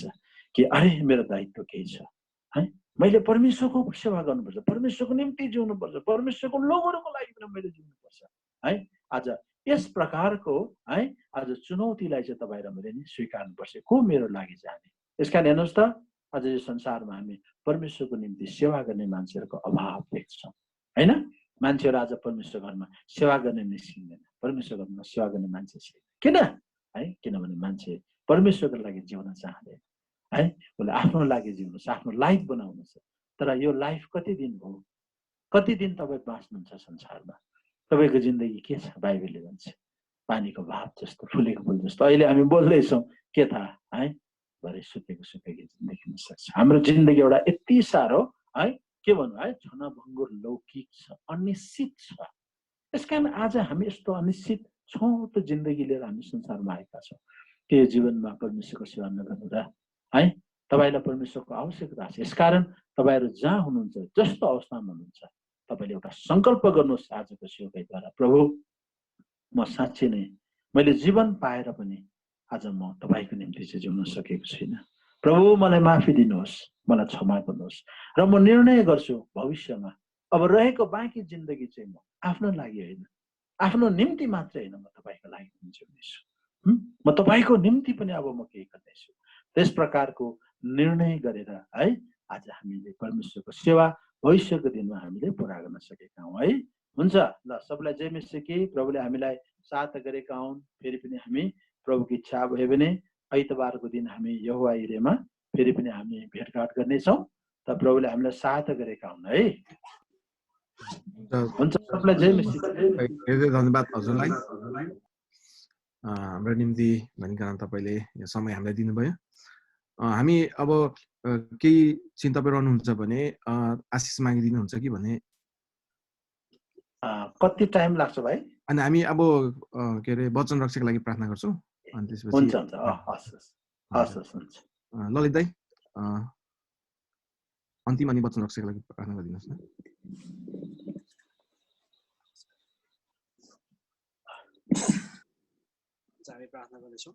कि अरे मेरो दायित्व केही छ है, मैले परमेश्वरको सेवा गर्नुपर्छ, परमेश्वरको निम्ति जिउनुपर्छ, परमेश्वरको लोकहरूको लागि पनि मैले जिउनुपर्छ है। आज यस प्रकारको है आज चुनौतीलाई चाहिँ तपाईँ र मैले नि स्वीकार्नुपर्छ, को मेरो लागि जाने। यसकारण हेर्नुहोस् त, आज यो संसारमा हामी परमेश्वरको निम्ति सेवा गर्ने मान्छेहरूको अभाव देख्छौँ होइन। मान्छेहरू आज परमेश्वर घरमा सेवा गर्ने निस्किँदैन, परमेश्वर घरमा सेवा गर्ने मान्छे छैन। किन है? किनभने मान्छे परमेश्वरको लागि जिउन चाहँदैन है, उसले आफ्नो लागि जिउनु छ, आफ्नो लाइफ बनाउनु छ। तर यो लाइफ कति दिन भयो, कति दिन तपाईँ बाँच्नुहुन्छ संसारमा? तपाईँको जिन्दगी के छ? बाइबलले भन्छ पानीको भाव जस्तो, फुलेको फुल जस्तो। अहिले हामी बोल्दैछौँ, के थाहा है भरे सुतेको सुतेको जिन्दगी हुन सक्छ। हाम्रो जिन्दगी एउटा यति साह्रो है के भन्नु है छनभङ्गुर लौकिक छ, अनिश्चित छ। त्यसकारण आज हामी यस्तो अनिश्चित छोटो जिन्दगी लिएर हामी संसारमा आएका छौँ। के जीवनमा परमेश्वरको सेवा नगर्नु र है? तपाईँलाई परमेश्वरको आवश्यकता छ। यसकारण तपाईँहरू जहाँ हुनुहुन्छ, जस्तो अवस्थामा हुनुहुन्छ, तपाईँले एउटा सङ्कल्प गर्नुहोस् आजको सेवाद्वारा, प्रभु म साँच्चै नै मैले जीवन पाएर पनि आज म तपाईँको निम्ति चाहिँ जिउन सकेको छैन। प्रभु मलाई माफी दिनुहोस्, मलाई क्षमा गर्नुहोस् र म निर्णय गर्छु भविष्यमा अब रहेको बाँकी जिन्दगी चाहिँ म आफ्नो लागि होइन, आफ्नो निम्ति मात्रै होइन, म तपाईँको लागि पनि जिउनेछु। म तपाईँको निम्ति पनि अब म केही गर्नेछु। त्यस प्रकारको निर्णय गरेर है आज हामीले परमेश्वरको सेवा भविष्यको दिनमा हामीले पुरा गर्न सकेका हौँ है। हुन्छ, ल सबैलाई जय मसीह। प्रभुले हामीलाई साथ गरेका हुन्। फेरि पनि हामी प्रभुको इच्छा भयो भने आइतबारको दिन हामी यहोवा इरेमा फेरि पनि हामी भेटघाट गर्नेछौँ। त प्रभुले हामीलाई साथ गरेका हुन् है। हुन्छ, सबैलाई जय मसीह। धेरै धन्यवाद हजुरलाई हाम्रो निम्ति भनिकन तपाईँले यो समय हामीलाई दिनुभयो। हामी अब केही चिन्ता रहनुहुन्छ भने आशिष मागिदिनुहुन्छ कि भने कति टाइम लाग्छ भाइ? अनि हामी अब के अरे वचन रक्षाको लागि प्रार्थना गर्छौँ अनि त्यसपछि हुन्छ हुन्छ हस् हस् हुन्छ। ललित दाइ अन्तिम अनि वचन रक्षाको लागि प्रार्थना गरिदिनुहोस् न। हामी प्रार्थना गर्नेछौँ।